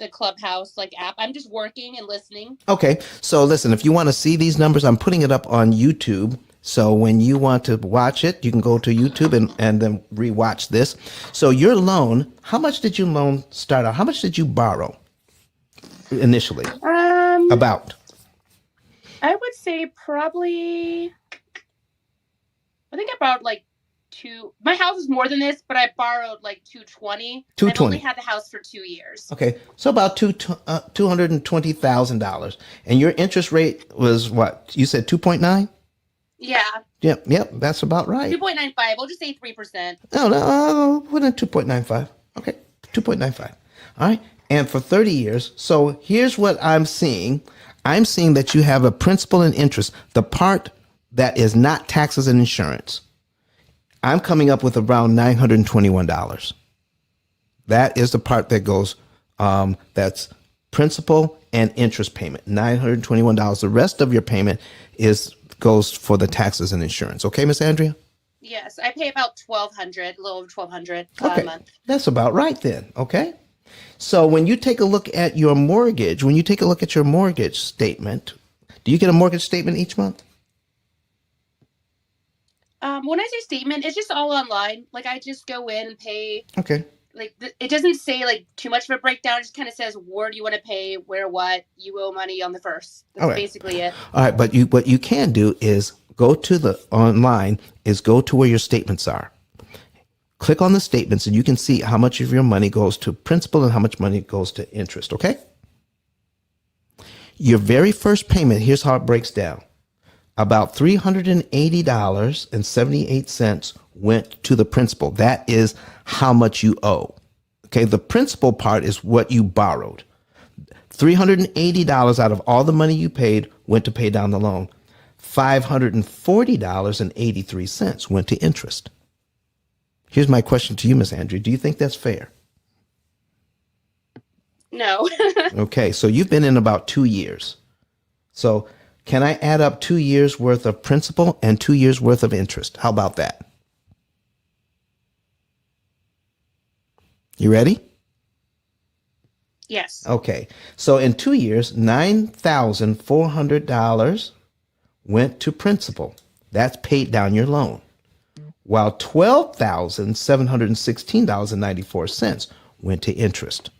the Clubhouse app. I'm just working and listening. Okay. So listen, if you want to see these numbers, I'm putting it up on YouTube. So when you want to watch it, you can go to YouTube and then rewatch this. So your loan, how much did your loan start out? How much did you borrow initially? About? I would say probably, I think I borrowed my house is more than this, but I borrowed $220. I've only had the house for 2 years. Okay, so about $220,000, and your interest rate was what? You said 2.9. Yeah. Yep, that's about right. 2.95. We'll just say 3%. No, put in 2.95. Okay, 2.95. All right, and for 30 years. So here's what I'm seeing. I'm seeing that you have a principal and interest, the part that is not taxes and insurance. I'm coming up with around $921. That is the part that goes, that's principal and interest payment, $921. The rest of your payment goes for the taxes and insurance. Okay, Miss Andrea? Yes, I pay about $1,200, a little over $1,200 okay. a month. That's about right then. Okay. So when you take a look at your mortgage, statement, do you get a mortgage statement each month? When I say statement, it's just all online. I just go in and pay. Okay. It doesn't say too much of a breakdown. It just kind of says where do you want to pay, where, what. You owe money on the first. That's basically it. All right, but what you can do is go to where your statements are. Click on the statements and you can see how much of your money goes to principal and how much money goes to interest. Okay. Your very first payment, here's how it breaks down. About $380.78 went to the principal. That is how much you owe. Okay, the principal part is what you borrowed. $380 out of all the money you paid went to pay down the loan. $540.83 went to interest. Here's my question to you, Miss Andrea. Do you think that's fair? No. Okay, so you've been in about 2 years. So Can I add up 2 years worth of principal and 2 years worth of interest? How about that? You ready? Yes. Okay. So in 2 years, $9,400 went to principal. That's paid down your loan. While $12,716.94 went to interest.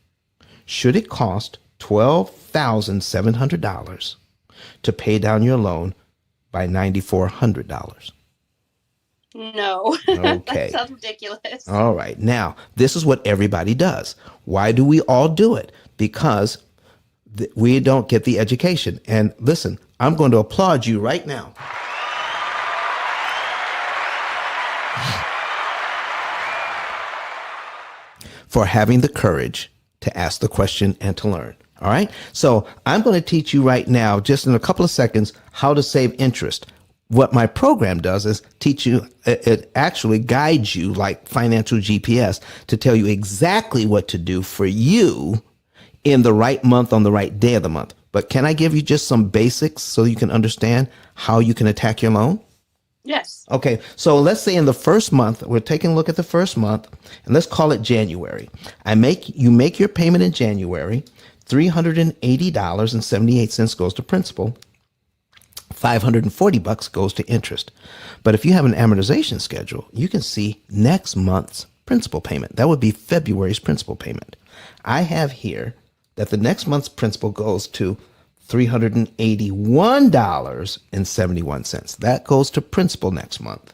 Should it cost $12,700 to pay down your loan by $9,400? No. That Okay. sounds ridiculous. All right. Now, this is what everybody does. Why do we all do it? Because we don't get the education. And listen, I'm going to applaud you right now. For having the courage to ask the question and to learn. All right. So I'm going to teach you right now, just in a couple of seconds, how to save interest. What my program does is teach you, it actually guides you like financial GPS to tell you exactly what to do for you in the right month on the right day of the month. But can I give you just some basics so you can understand how you can attack your loan? Yes. Okay, so let's say in the first month, we're taking a look at the first month, and let's call it January. You make your payment in January, $380.78 goes to principal, $540 goes to interest. But if you have an amortization schedule, you can see next month's principal payment. That would be February's principal payment. I have here that the next month's principal goes to $381.71. That goes to principal next month.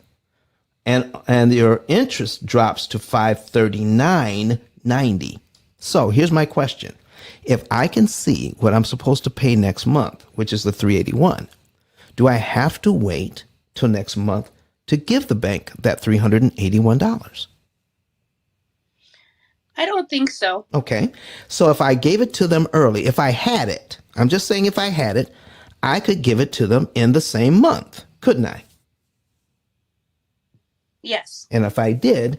And your interest drops to $539.90. So here's my question. If I can see what I'm supposed to pay next month, which is the $381, do I have to wait till next month to give the bank that $381? I don't think so. Okay. So if I gave it to them early, if I had it, I'm just saying if I had it, I could give it to them in the same month, couldn't I? Yes. And if I did,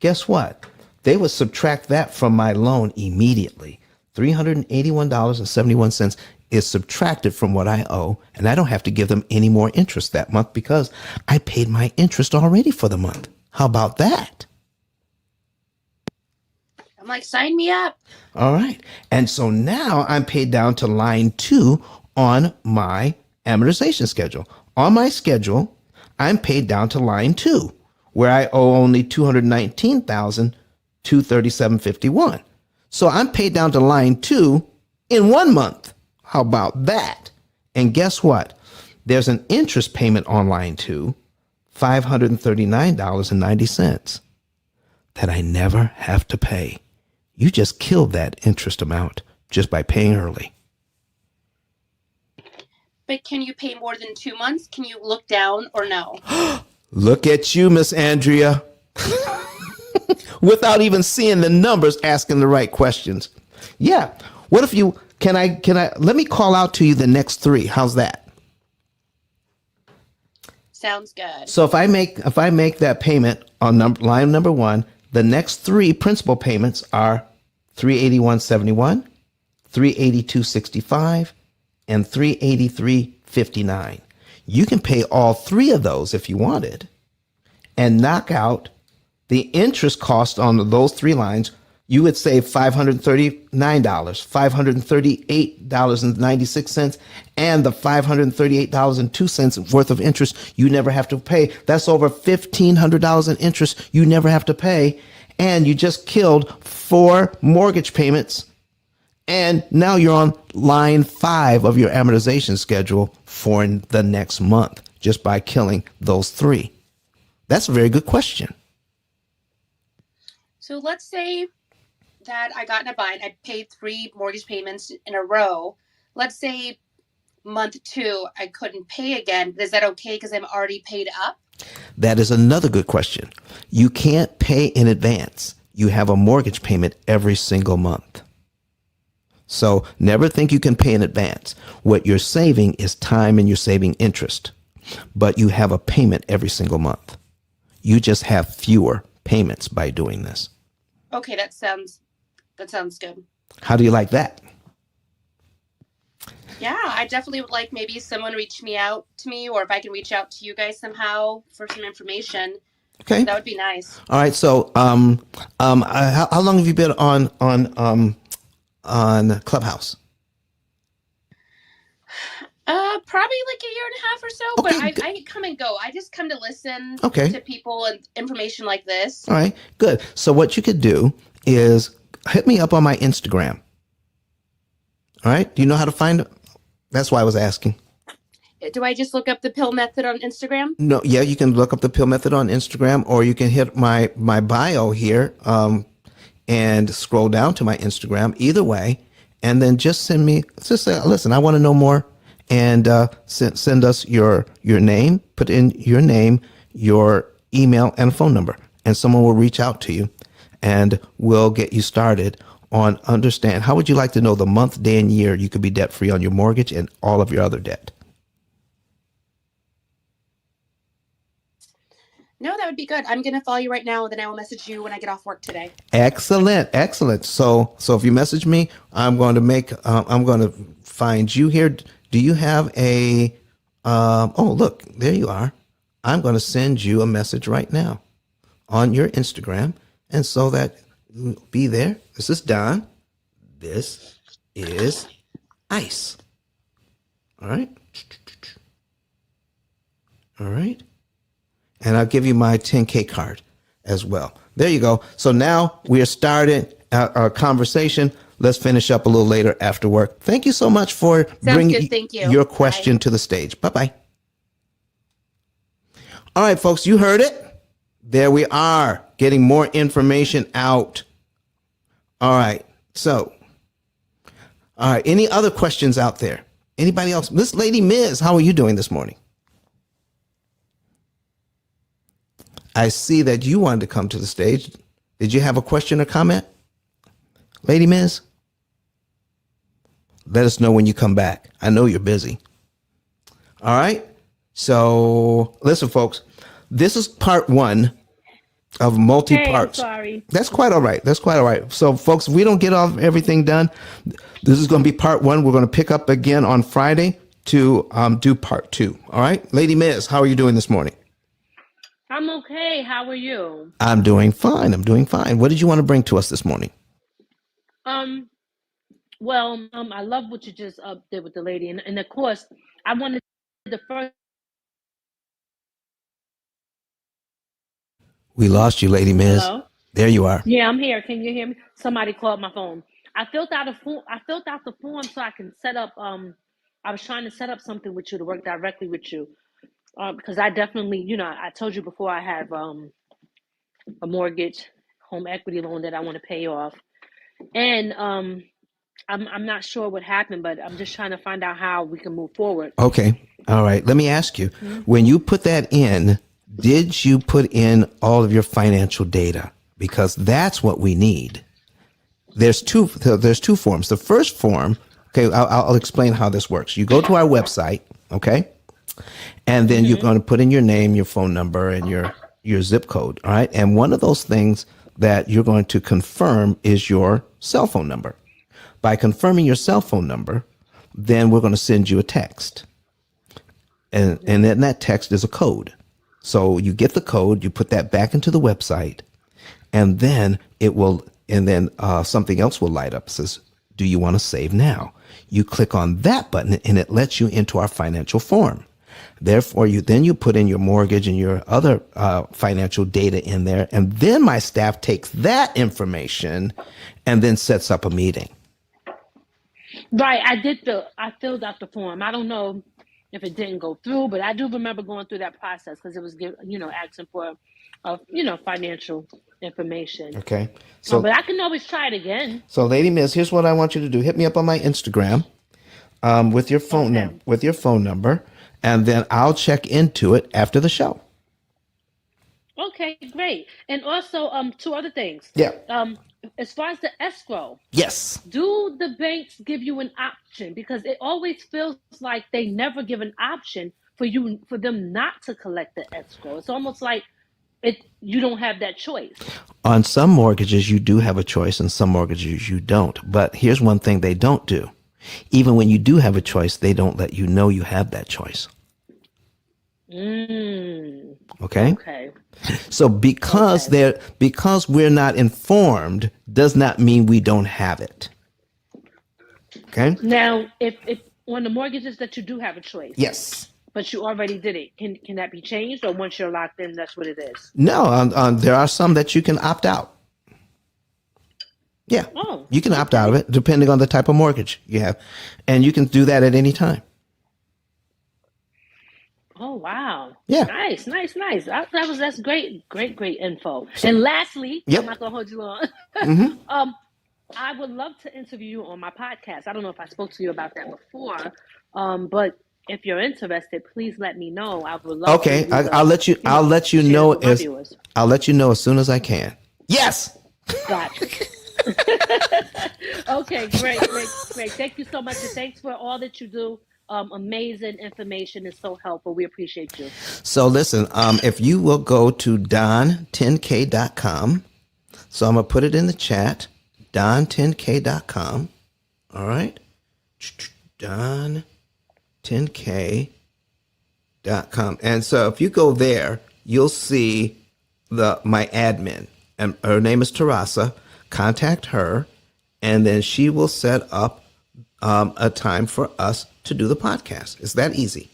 guess what? They would subtract that from my loan immediately. $381.71 is subtracted from what I owe, and I don't have to give them any more interest that month because I paid my interest already for the month. How about that? I'm like, sign me up. All right. And so now I'm paid down to line 2 on my amortization schedule. On my schedule, I'm paid down to line 2, where I owe only $219,237.51. So I'm paid down to line 2 in 1 month. How about that? And guess what? There's an interest payment on line 2, $539.90, that I never have to pay. You just killed that interest amount just by paying early. But can you pay more than 2 months? Can you look down or no? Look at you, Miss Andrea. Without even seeing the numbers, asking the right questions. Yeah. What if you, let me call out to you the next 3. How's that? Sounds good. So if I make that payment on line number 1, the next 3 principal payments are $381.71, $382.65, and $383.59. You can pay all 3 of those if you wanted and knock out the interest cost on those 3 lines. You would save $539, $538.96, and the $538.02 worth of interest you never have to pay. That's over $1,500 in interest you never have to pay. And you just killed 4 mortgage payments. And now you're on line 5 of your amortization schedule for the next month just by killing those 3. That's a very good question. So let's say that I got in a bind. I paid 3 mortgage payments in a row. Let's say month 2, I couldn't pay again. Is that okay because I'm already paid up? That is another good question. You can't pay in advance. You have a mortgage payment every single month. So never think you can pay in advance. What you're saving is time and you're saving interest. But you have a payment every single month. You just have fewer payments by doing this. Okay, that sounds good. How do you like that? Yeah, I definitely would like maybe someone reach me out to me, or if I can reach out to you guys somehow for some information. Okay. That would be nice. All right. So, how long have you been on Clubhouse? Probably like a year and a half or so, but Okay. I come and go. I just come to listen Okay. to people and information like this. All right. Good. So what you could do is hit me up on my Instagram. All right. Do you know how to find it? That's why I was asking. Do I just look up the P.I.L.L method on Instagram? No, yeah, you can look up the P.I.L.L method on Instagram, or you can hit my bio here, and scroll down to my Instagram. Either way, and then just say, listen, I want to know more, and send us your name. Put in your name, your email, and phone number, and someone will reach out to you, and we'll get you started on understand how would you like to know the month, day, and year you could be debt free on your mortgage and all of your other debt. No, that would be good. I'm going to follow you right now, and then I will message you when I get off work today. Excellent, excellent. So if you message me, I'm going to find you here. Do you have a? Oh, look, there you are. I'm going to send you a message right now on your Instagram, and so that you'll be there. This is Don. This is Ice. All right. All right. And I'll give you my 10K card as well. There you go. So now we are starting our conversation. Let's finish up a little later after work. Thank you so much for bringing Thank you. your question to the stage. Bye-bye. All right, folks, you heard it. There we are, getting more information out. All right. So, all right. Any other questions out there? Anybody else? This lady Ms., how are you doing this morning? I see that you wanted to come to the stage. Did you have a question or comment? Lady Ms.? Let us know when you come back. I know you're busy. All right. So listen, folks, this is part one of multi-parts. Hey, I'm sorry. That's quite all right. That's quite all right. So folks, if we don't get everything done, this is going to be part one. We're going to pick up again on Friday to do part two. All right. Lady Ms., how are you doing this morning? I'm okay. How are you? I'm doing fine. I'm doing fine. What did you want to bring to us this morning? Well, I love what you just did with the lady, and of course, I wanted the first. We lost you, Lady Ms. Hello? There you are. Yeah, I'm here. Can you hear me? Somebody called my phone. I filled out the form so I can set up. I was trying to set up something with you to work directly with you, because I definitely, I told you before I have a mortgage, home equity loan that I want to pay off, and I'm not sure what happened, but I'm just trying to find out how we can move forward. Okay. All right. Let me ask you, when you put that in, did you put in all of your financial data? Because that's what we need. There's two forms. The first form, okay, I'll explain how this works. You go to our website, okay? And then you're going to put in your name, your phone number, and your zip code, all right? And one of those things that you're going to confirm is your cell phone number. By confirming your cell phone number, then we're going to send you a text. And then that text is a code. So you get the code, you put that back into the website, and then something else will light up. It says, do you want to save now? You click on that button and it lets you into our financial form. Therefore, you put in your mortgage and your other financial data in there. And then my staff takes that information and then sets up a meeting. Right, I filled out the form. I don't know if it didn't go through, but I do remember going through that process because it was, asking for, financial information. Okay. So, but I can always try it again. So, Lady Miss, here's what I want you to do. Hit me up on my Instagram with your phone number, and then I'll check into it after the show. Okay, great. And also, two other things. Yeah. As far as the escrow. Yes. Do the banks give you an option? Because it always feels like they never give an option for them not to collect the escrow. It's almost like you don't have that choice. On some mortgages, you do have a choice, and some mortgages you don't. But here's one thing they don't do. Even when you do have a choice, they don't let you know you have that choice. Okay? Okay. So because we're not informed does not mean we don't have it. Okay? Now, if on the mortgages that you do have a choice, Yes. but you already did it, can that be changed, or once you're locked in, that's what it is? No, there are some that you can opt out. Yeah. Oh, You can opt out of it depending on the type of mortgage you have. And you can do that at any time. Oh, wow. Yeah. Nice. That's great info. And lastly, Yep. I'm not gonna hold you long. I would love to interview you on my podcast. I don't know if I spoke to you about that before, but if you're interested, please let me know. I would love for Okay. you to, I'll let you share know this with my viewers. I'll let you know as soon as I can. Yes. Gotcha. Okay, great. Thank you so much, and thanks for all that you do. Amazing information is so helpful. We appreciate you. So listen, if you will go to don10k.com. So I'm going to put it in the chat, don10k.com. All right. don10k.com. And so if you go there, you'll see my admin, and her name is Teresa. Contact her, and then she will set up a time for us to do the podcast. It's that easy.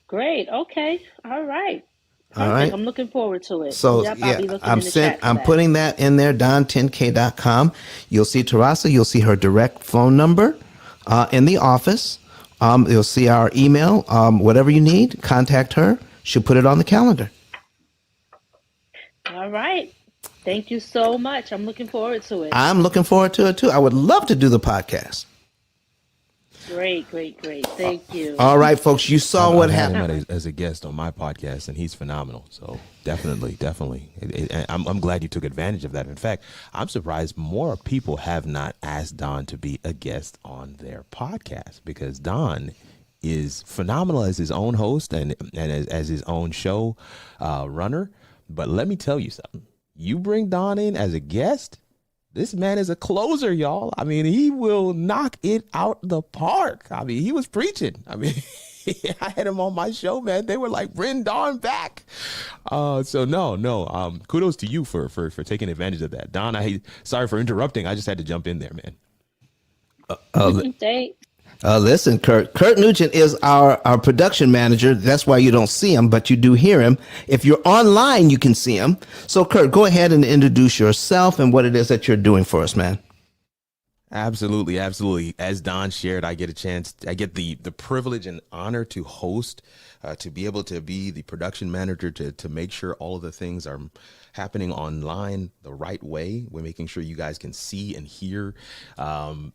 Great. Okay. All right. Perfect. All right. I'm looking forward to it. So I'll yeah, be looking in the chat for I'm that. putting that in there, don10k.com. You'll see Teresa. You'll see her direct phone number in the office. You'll see our email. Whatever you need, contact her. She'll put it on the calendar. All right. Thank you so much. I'm looking forward to it. I'm looking forward to it too. I would love to do the podcast. Great. Thank you. All right, folks, you saw what happened. I've had him as a guest on my podcast, and he's phenomenal. So definitely. I'm glad you took advantage of that. In fact, I'm surprised more people have not asked Don to be a guest on their podcast, because Don is phenomenal as his own host and as his own show runner. But let me tell you something. You bring Don in as a guest, this man is a closer, y'all. I mean, he will knock it out the park. I mean, he was preaching. I mean, I had him on my show, man. They were like, bring Don back. So no. Kudos to you for taking advantage of that. Don, sorry for interrupting. I just had to jump in there, man. Thanks. Listen, Kurt Nugent is our production manager. That's why you don't see him, but you do hear him. If you're online, you can see him. So, Kurt, go ahead and introduce yourself and what it is that you're doing for us, man. Absolutely. As Don shared, I get the privilege and honor to host, to be able to be the production manager, to make sure all of the things are happening online the right way. We're making sure you guys can see and hear. And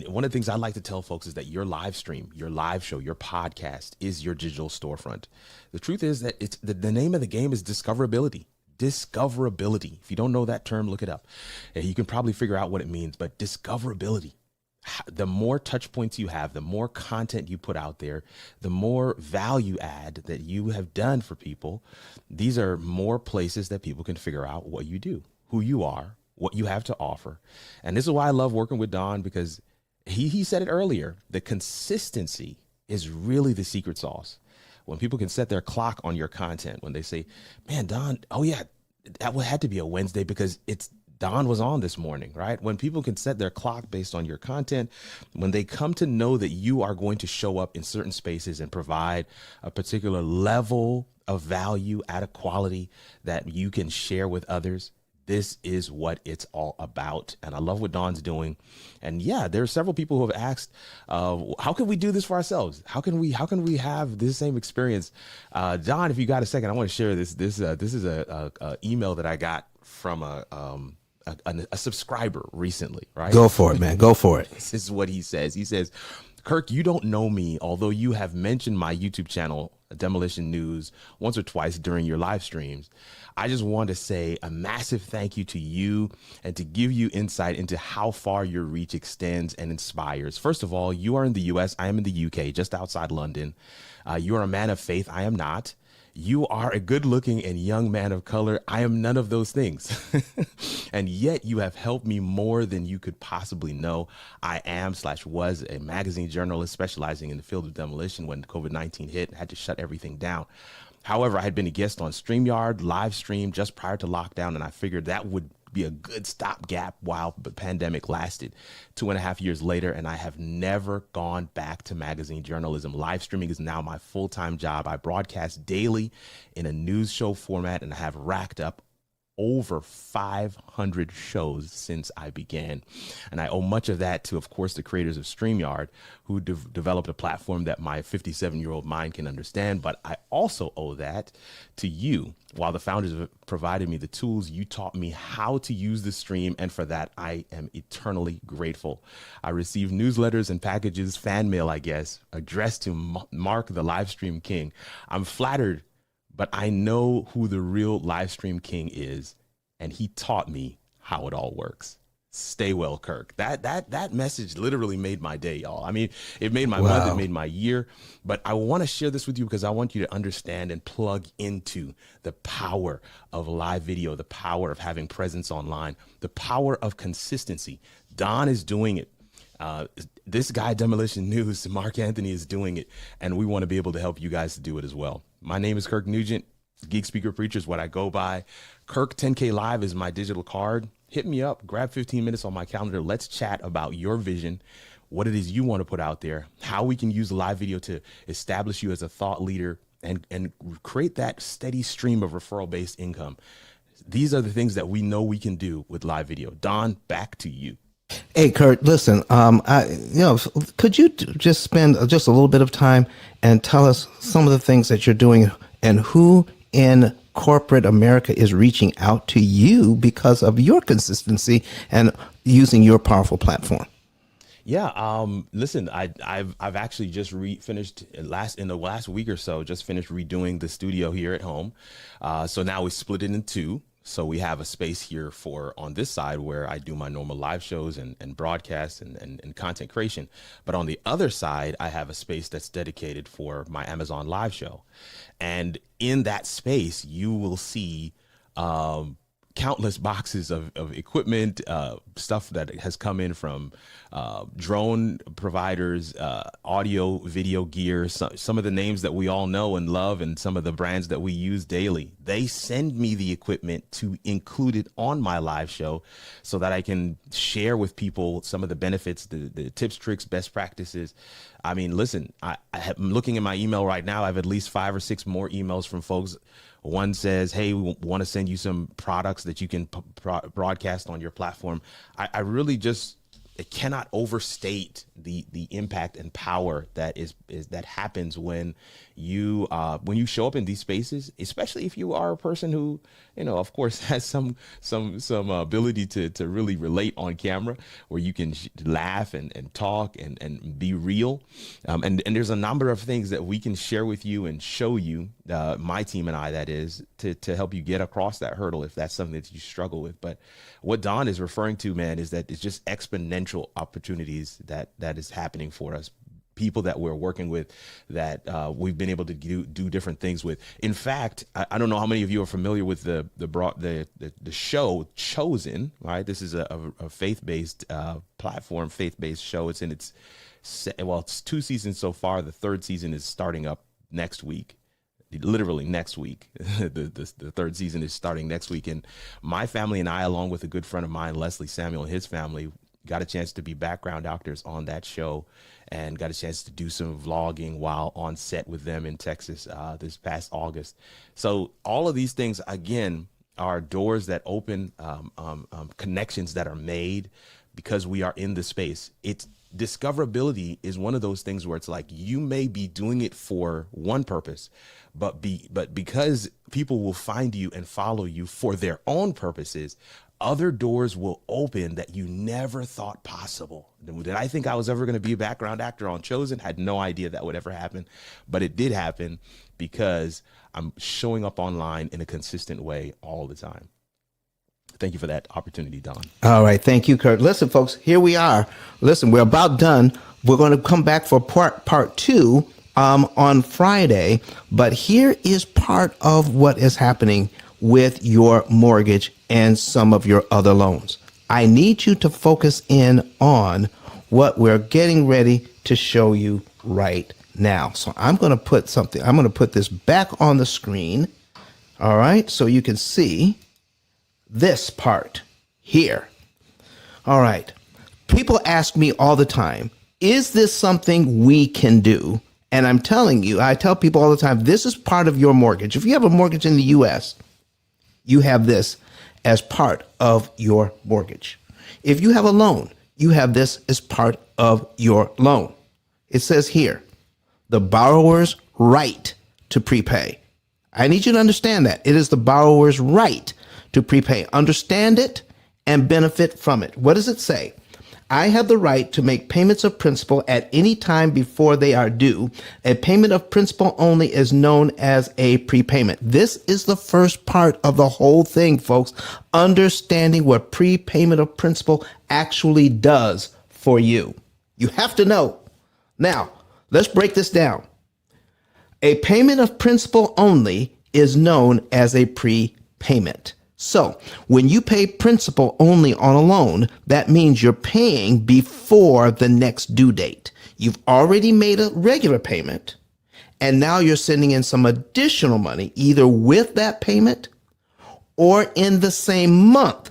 one of the things I like to tell folks is that your live stream, your live show, your podcast is your digital storefront. The truth is that it's the name of the game is discoverability. Discoverability. If you don't know that term, look it up. You can probably figure out what it means, but discoverability. The more touch points you have, the more content you put out there, the more value add that you have done for people. These are more places that people can figure out what you do, who you are, what you have to offer. And this is why I love working with Don, because he said it earlier, the consistency is really the secret sauce. When people can set their clock on your content, when they say, man, Don, oh yeah, that had to be a Wednesday because Don was on this morning, right? When people can set their clock based on your content, when they come to know that you are going to show up in certain spaces and provide a particular level of value at a quality that you can share with others, this is what it's all about. And I love what Don's doing. And yeah, there are several people who have asked, how can we do this for ourselves? How can we have this same experience? Don, if you got a second, I want to share this. This is a email that I got from a subscriber recently, right? Go for it, man. Go for it. This is what he says. He says, Kirk, you don't know me, although you have mentioned my YouTube channel, Demolition News, once or twice during your live streams. I just want to say a massive thank you to you and to give you insight into how far your reach extends and inspires. First of all, you are in the US. I am in the UK, just outside London. You are a man of faith. I am not. You are a good looking and young man of color. I am none of those things. And yet you have helped me more than you could possibly know. I am/was a magazine journalist specializing in the field of demolition when COVID-19 hit and had to shut everything down. However, I had been a guest on StreamYard live stream just prior to lockdown, and I figured that would be a good stopgap while the pandemic lasted. 2.5 years later, and I have never gone back to magazine journalism. Live streaming is now my full-time job. I broadcast daily in a news show format, and I have racked up over 500 shows since I began. And I owe much of that to, of course, the creators of StreamYard, who developed a platform that my 57-year-old mind can understand. But I also owe that to you. While the founders have provided me the tools, you taught me how to use the stream. And for that, I am eternally grateful. I receive newsletters and packages, fan mail, I guess, addressed to Mark, the live stream king. I'm flattered, but I know who the real live stream king is, and he taught me how it all works. Stay well, Kirk. That message literally made my day, y'all. I mean, it made my month, it made my year, but I want to share this with you because I want you to understand and plug into the power of live video, the power of having presence online, the power of consistency. Don is doing it. This guy, Demolition News, Mark Anthony, is doing it, and we want to be able to help you guys to do it as well. My name is Kirk Nugent. Geek Speaker Preacher is what I go by. Kirk 10K Live is my digital card. Hit me up, grab 15 minutes on my calendar. Let's chat about your vision, what it is you want to put out there, how we can use live video to establish you as a thought leader and create that steady stream of referral-based income. These are the things that we know we can do with live video. Don, back to you. Hey, Kurt, listen, could you just spend just a little bit of time and tell us some of the things that you're doing and who in corporate America is reaching out to you because of your consistency and using your powerful platform? Yeah. Listen, I've actually just finished in the last week or so, just finished redoing the studio here at home. So now we split it in two. So we have a space here on this side where I do my normal live shows and broadcasts and content creation. But on the other side, I have a space that's dedicated for my Amazon live show. And in that space, you will see countless boxes of equipment, stuff that has come in from drone providers, audio, video gear, some of the names that we all know and love, and some of the brands that we use daily. They send me the equipment to include it on my live show so that I can share with people some of the benefits, the tips, tricks, best practices. I mean, listen, I'm looking at my email right now. I have at least 5 or 6 more emails from folks. One says, hey, we want to send you some products that you can broadcast on your platform. I really just cannot overstate the impact and power that that happens when you show up in these spaces, especially if you are a person who, of course, has some ability to really relate on camera, where you can laugh and talk and be real. And there's a number of things that we can share with you and show you, my team and I, that is, to help you get across that hurdle if that's something that you struggle with. But what Don is referring to, man, is that it's just exponential opportunities that is happening for us. People that we're working with, that we've been able to do different things with. In fact, I don't know how many of you are familiar with the show Chosen. Right, this is a faith-based platform, faith-based show. It's in it's 2 seasons so far. The 3rd season is starting up next week. Literally next week. The 3rd season is starting next week, and my family and I, along with a good friend of mine, Leslie Samuel, and his family, got a chance to be background actors on that show, and got a chance to do some vlogging while on set with them in Texas this past August. So all of these things, again, are doors that open, connections that are made because we are in the space. It's discoverability is one of those things where it's like you may be doing it for one purpose, but because people will find you and follow you for their own purposes, other doors will open that you never thought possible. Did I think I was ever going to be a background actor on Chosen? Had no idea that would ever happen, but it did happen because I'm showing up online in a consistent way all the time. Thank you for that opportunity, Don. All right. Thank you, Kurt. Listen, folks, here we are. Listen, we're about done. We're going to come back for part 2 on Friday. But here is part of what is happening with your mortgage and some of your other loans. I need you to focus in on what we're getting ready to show you right now. So I'm going to put this back on the screen. All right. So you can see this part here. All right. People ask me all the time, is this something we can do? And I'm telling you, I tell people all the time, this is part of your mortgage. If you have a mortgage in the U.S., you have this as part of your mortgage. If you have a loan, you have this as part of your loan. It says here, the borrower's right to prepay. I need you to understand that. It is the borrower's right to prepay. Understand it and benefit from it. What does it say? I have the right to make payments of principal at any time before they are due. A payment of principal only is known as a prepayment. This is the first part of the whole thing, folks. Understanding what prepayment of principal actually does for you. You have to know. Now, let's break this down. A payment of principal only is known as a prepayment. So when you pay principal only on a loan, that means you're paying before the next due date. You've already made a regular payment, and now you're sending in some additional money, either with that payment or in the same month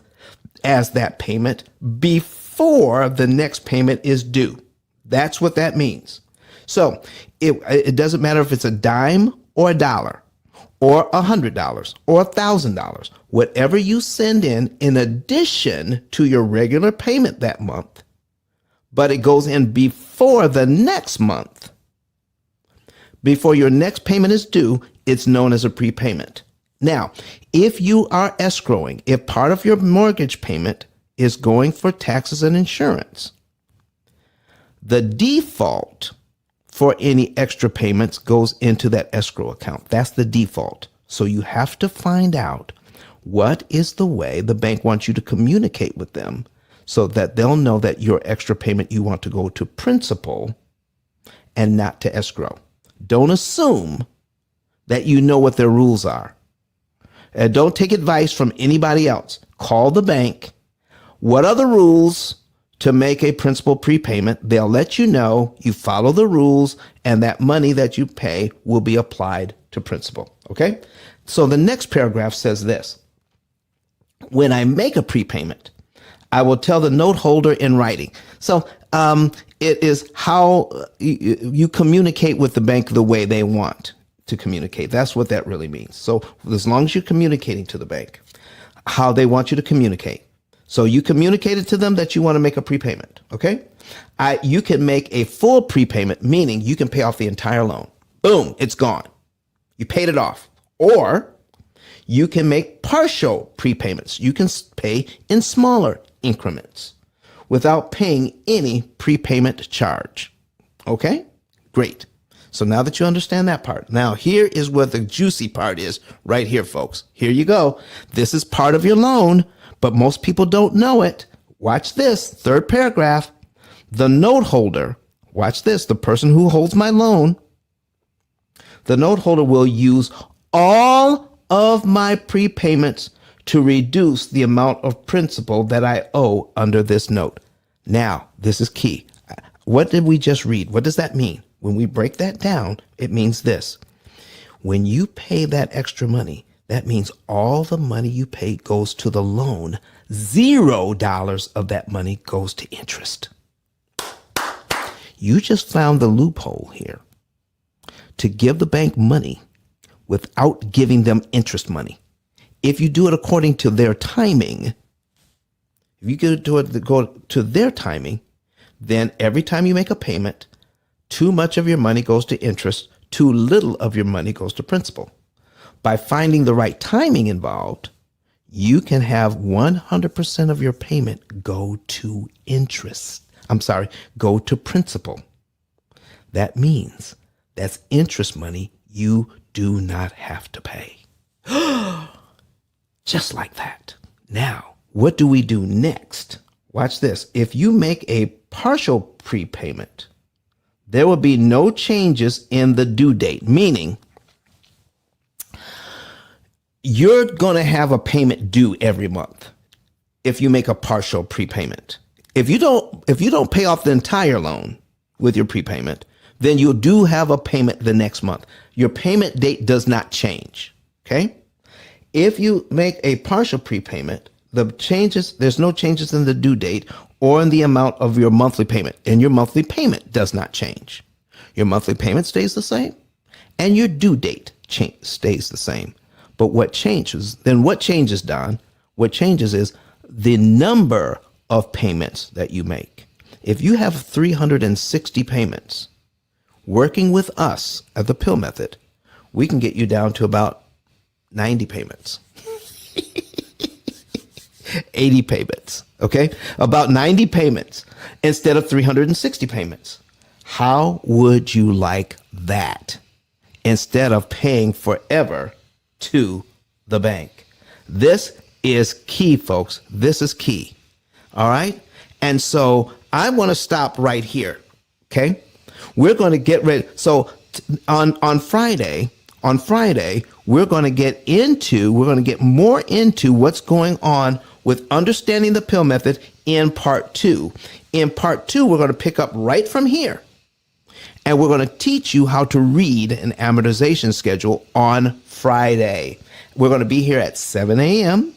as that payment before the next payment is due. That's what that means. So it doesn't matter if it's a dime or a dollar, or $100 or $1,000, whatever you send in addition to your regular payment that month, but it goes in before the next month, before your next payment is due, it's known as a prepayment. Now, if you are escrowing, if part of your mortgage payment is going for taxes and insurance, the default for any extra payments goes into that escrow account. That's the default. So you have to find out what is the way the bank wants you to communicate with them so that they'll know that your extra payment you want to go to principal and not to escrow. Don't assume that you know what their rules are. And don't take advice from anybody else. Call the bank. What are the rules to make a principal prepayment? They'll let you know, you follow the rules, and that money that you pay will be applied to principal. Okay? So the next paragraph says this. When I make a prepayment, I will tell the note holder in writing. So it is how you communicate with the bank the way they want to communicate. That's what that really means. So as long as you're communicating to the bank, how they want you to communicate. So you communicated to them that you want to make a prepayment, okay? You can make a full prepayment, meaning you can pay off the entire loan. Boom, it's gone. You paid it off. Or you can make partial prepayments. You can pay in smaller increments without paying any prepayment charge. Okay? Great. So now that you understand that part, now here is where the juicy part is right here, folks. Here you go. This is part of your loan, but most people don't know it. Watch this, third paragraph. The note holder, watch this, the person who holds my loan, the note holder will use all of my prepayments to reduce the amount of principal that I owe under this note. Now, this is key. What did we just read? What does that mean? When we break that down, it means this. When you pay that extra money, that means all the money you pay goes to the loan. $0 of that money goes to interest. You just found the loophole here to give the bank money without giving them interest money. If you do it according to their timing, if you go to their timing, then every time you make a payment, too much of your money goes to interest, too little of your money goes to principal. By finding the right timing involved, you can have 100% of your payment go to go to principal. That means that's interest money you do not have to pay. Just like that. Now, what do we do next? Watch this. If you make a partial prepayment, There will be no changes in the due date, meaning you're going to have a payment due every month if you make a partial prepayment. If you don't pay off the entire loan with your prepayment, then you do have a payment the next month. Your payment date does not change. Okay? If you make a partial prepayment, there's no changes in the due date or in the amount of your monthly payment, and your monthly payment does not change. Your monthly payment stays the same, and your due date stays the same. But what changes, Don? What changes is the number of payments that you make. If you have 360 payments, working with us at the P.I.L.L method, we can get you down to about 90 payments. 80 payments, okay? About 90 payments instead of 360 payments. How would you like that? Instead of paying forever to the bank. This is key, folks. This is key. All right? And so I want to stop right here, okay? We're going to get ready. So on Friday, we're going to get more into what's going on with understanding the P.I.L.L method in part 2. In part 2, we're going to pick up right from here, and we're going to teach you how to read an amortization schedule on Friday. We're going to be here at 7 a.m.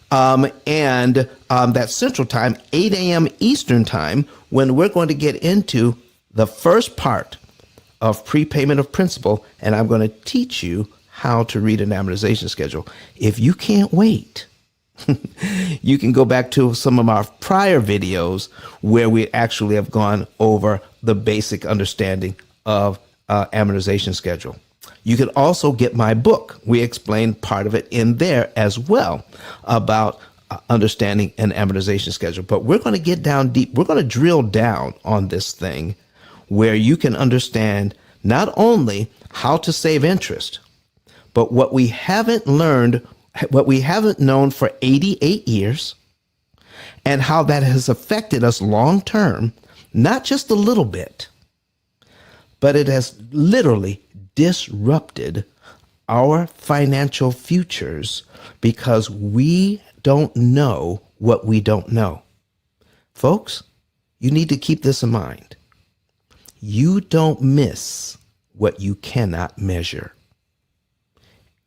And that's Central Time, 8 a.m. Eastern Time, when we're going to get into the first part of prepayment of principal, and I'm going to teach you how to read an amortization schedule. If you can't wait, you can go back to some of our prior videos where we actually have gone over the basic understanding of amortization schedule. You can also get my book. We explain part of it in there as well about understanding an amortization schedule. But we're going to get down deep. We're going to drill down on this thing where you can understand not only how to save interest, but what we haven't known for 88 years, and how that has affected us long term, not just a little bit, but it has literally disrupted our financial futures because we don't know what we don't know. Folks, you need to keep this in mind. You don't miss what you cannot measure.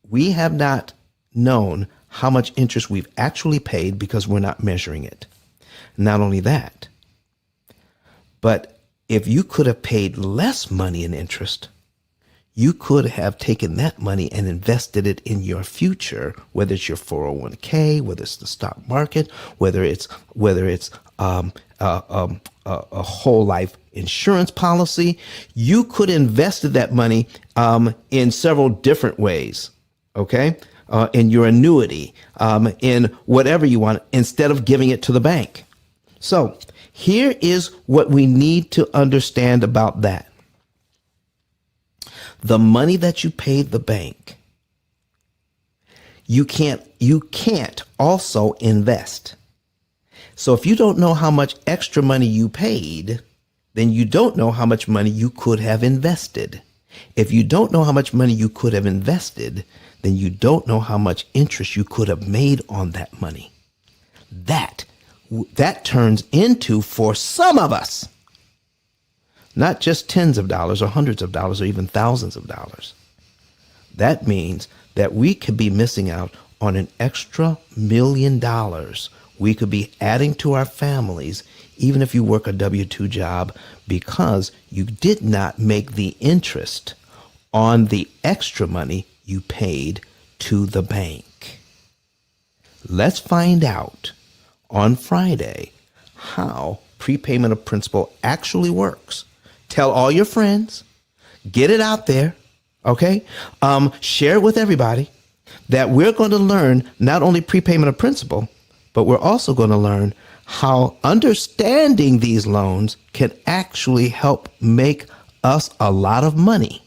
We have not known how much interest we've actually paid because we're not measuring it. Not only that, but if you could have paid less money in interest, you could have taken that money and invested it in your future, whether it's your 401k, whether it's the stock market, whether it's a whole life insurance policy. You could invest that money in several different ways, okay? In your annuity, in whatever you want, instead of giving it to the bank. So here is what we need to understand about that. The money that you paid the bank, you can't also invest. So if you don't know how much extra money you paid, then you don't know how much money you could have invested. If you don't know how much money you could have invested, then you don't know how much interest you could have made on that money. That turns into, for some of us, not just tens of dollars or hundreds of dollars or even thousands of dollars. That means that we could be missing out on an extra $1 million we could be adding to our families, even if you work a W-2 job, because you did not make the interest on the extra money you paid to the bank. Let's find out on Friday how prepayment of principal actually works. Tell all your friends, get it out there, okay? Share it with everybody that we're going to learn not only prepayment of principal, but we're also going to learn how understanding these loans can actually help make us a lot of money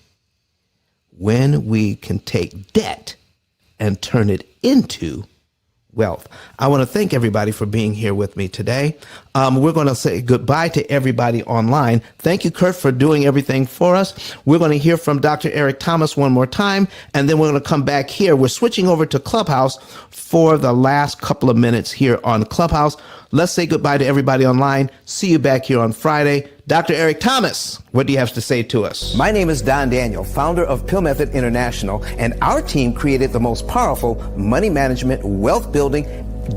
when we can take debt and turn it into wealth. I want to thank everybody for being here with me today. We're going to say goodbye to everybody online. Thank you, Kurt, for doing everything for us. We're going to hear from Dr. Eric Thomas one more time, and then we're going to come back here. We're switching over to Clubhouse for the last couple of minutes here on Clubhouse. Let's say goodbye to everybody online. See you back here on Friday. Dr. Eric Thomas, what do you have to say to us? My name is Don Daniel, founder of P.I.L.L Method International, and our team created the most powerful money management, wealth building,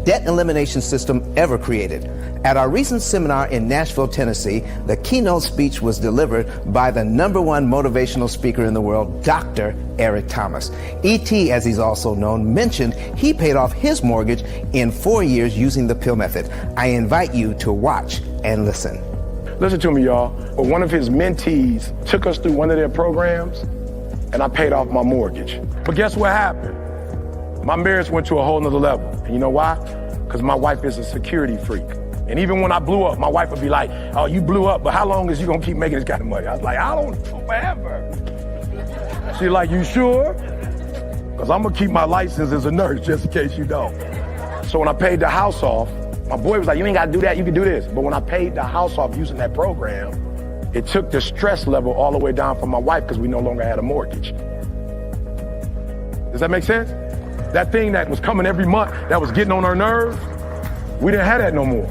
debt elimination system ever created. At our recent seminar in Nashville, Tennessee, the keynote speech was delivered by the #1 motivational speaker in the world, Dr. Eric Thomas. E.T., as he's also known, mentioned he paid off his mortgage in 4 years using the P.I.L.L Method. I invite you to watch and listen. Listen to me, y'all. One of his mentees took us through one of their programs, and I paid off my mortgage. But guess what happened? My marriage went to a whole nother level. And you know why? Because my wife is a security freak. And even when I blew up, my wife would be like, oh, you blew up, but how long is you gonna keep making this kind of money? I was like, I don't know, forever. She's like, you sure? Because I'm gonna keep my license as a nurse just in case you don't. So when I paid the house off, my boy was like, you ain't gotta do that, you can do this. But when I paid the house off using that program, it took the stress level all the way down for my wife because we no longer had a mortgage. Does that make sense? That thing that was coming every month, that was getting on her nerves, we didn't have that no more.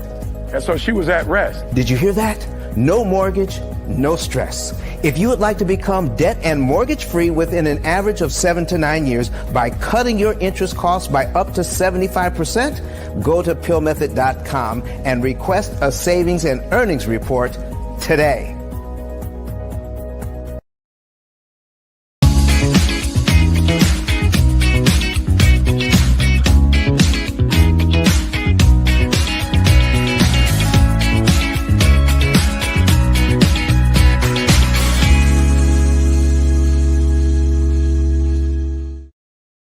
And so she was at rest. Did you hear that? No mortgage, no stress. If you would like to become debt and mortgage free within an average of 7 to 9 years by cutting your interest costs by up to 75%, go to pillmethod.com and request a savings and earnings report today.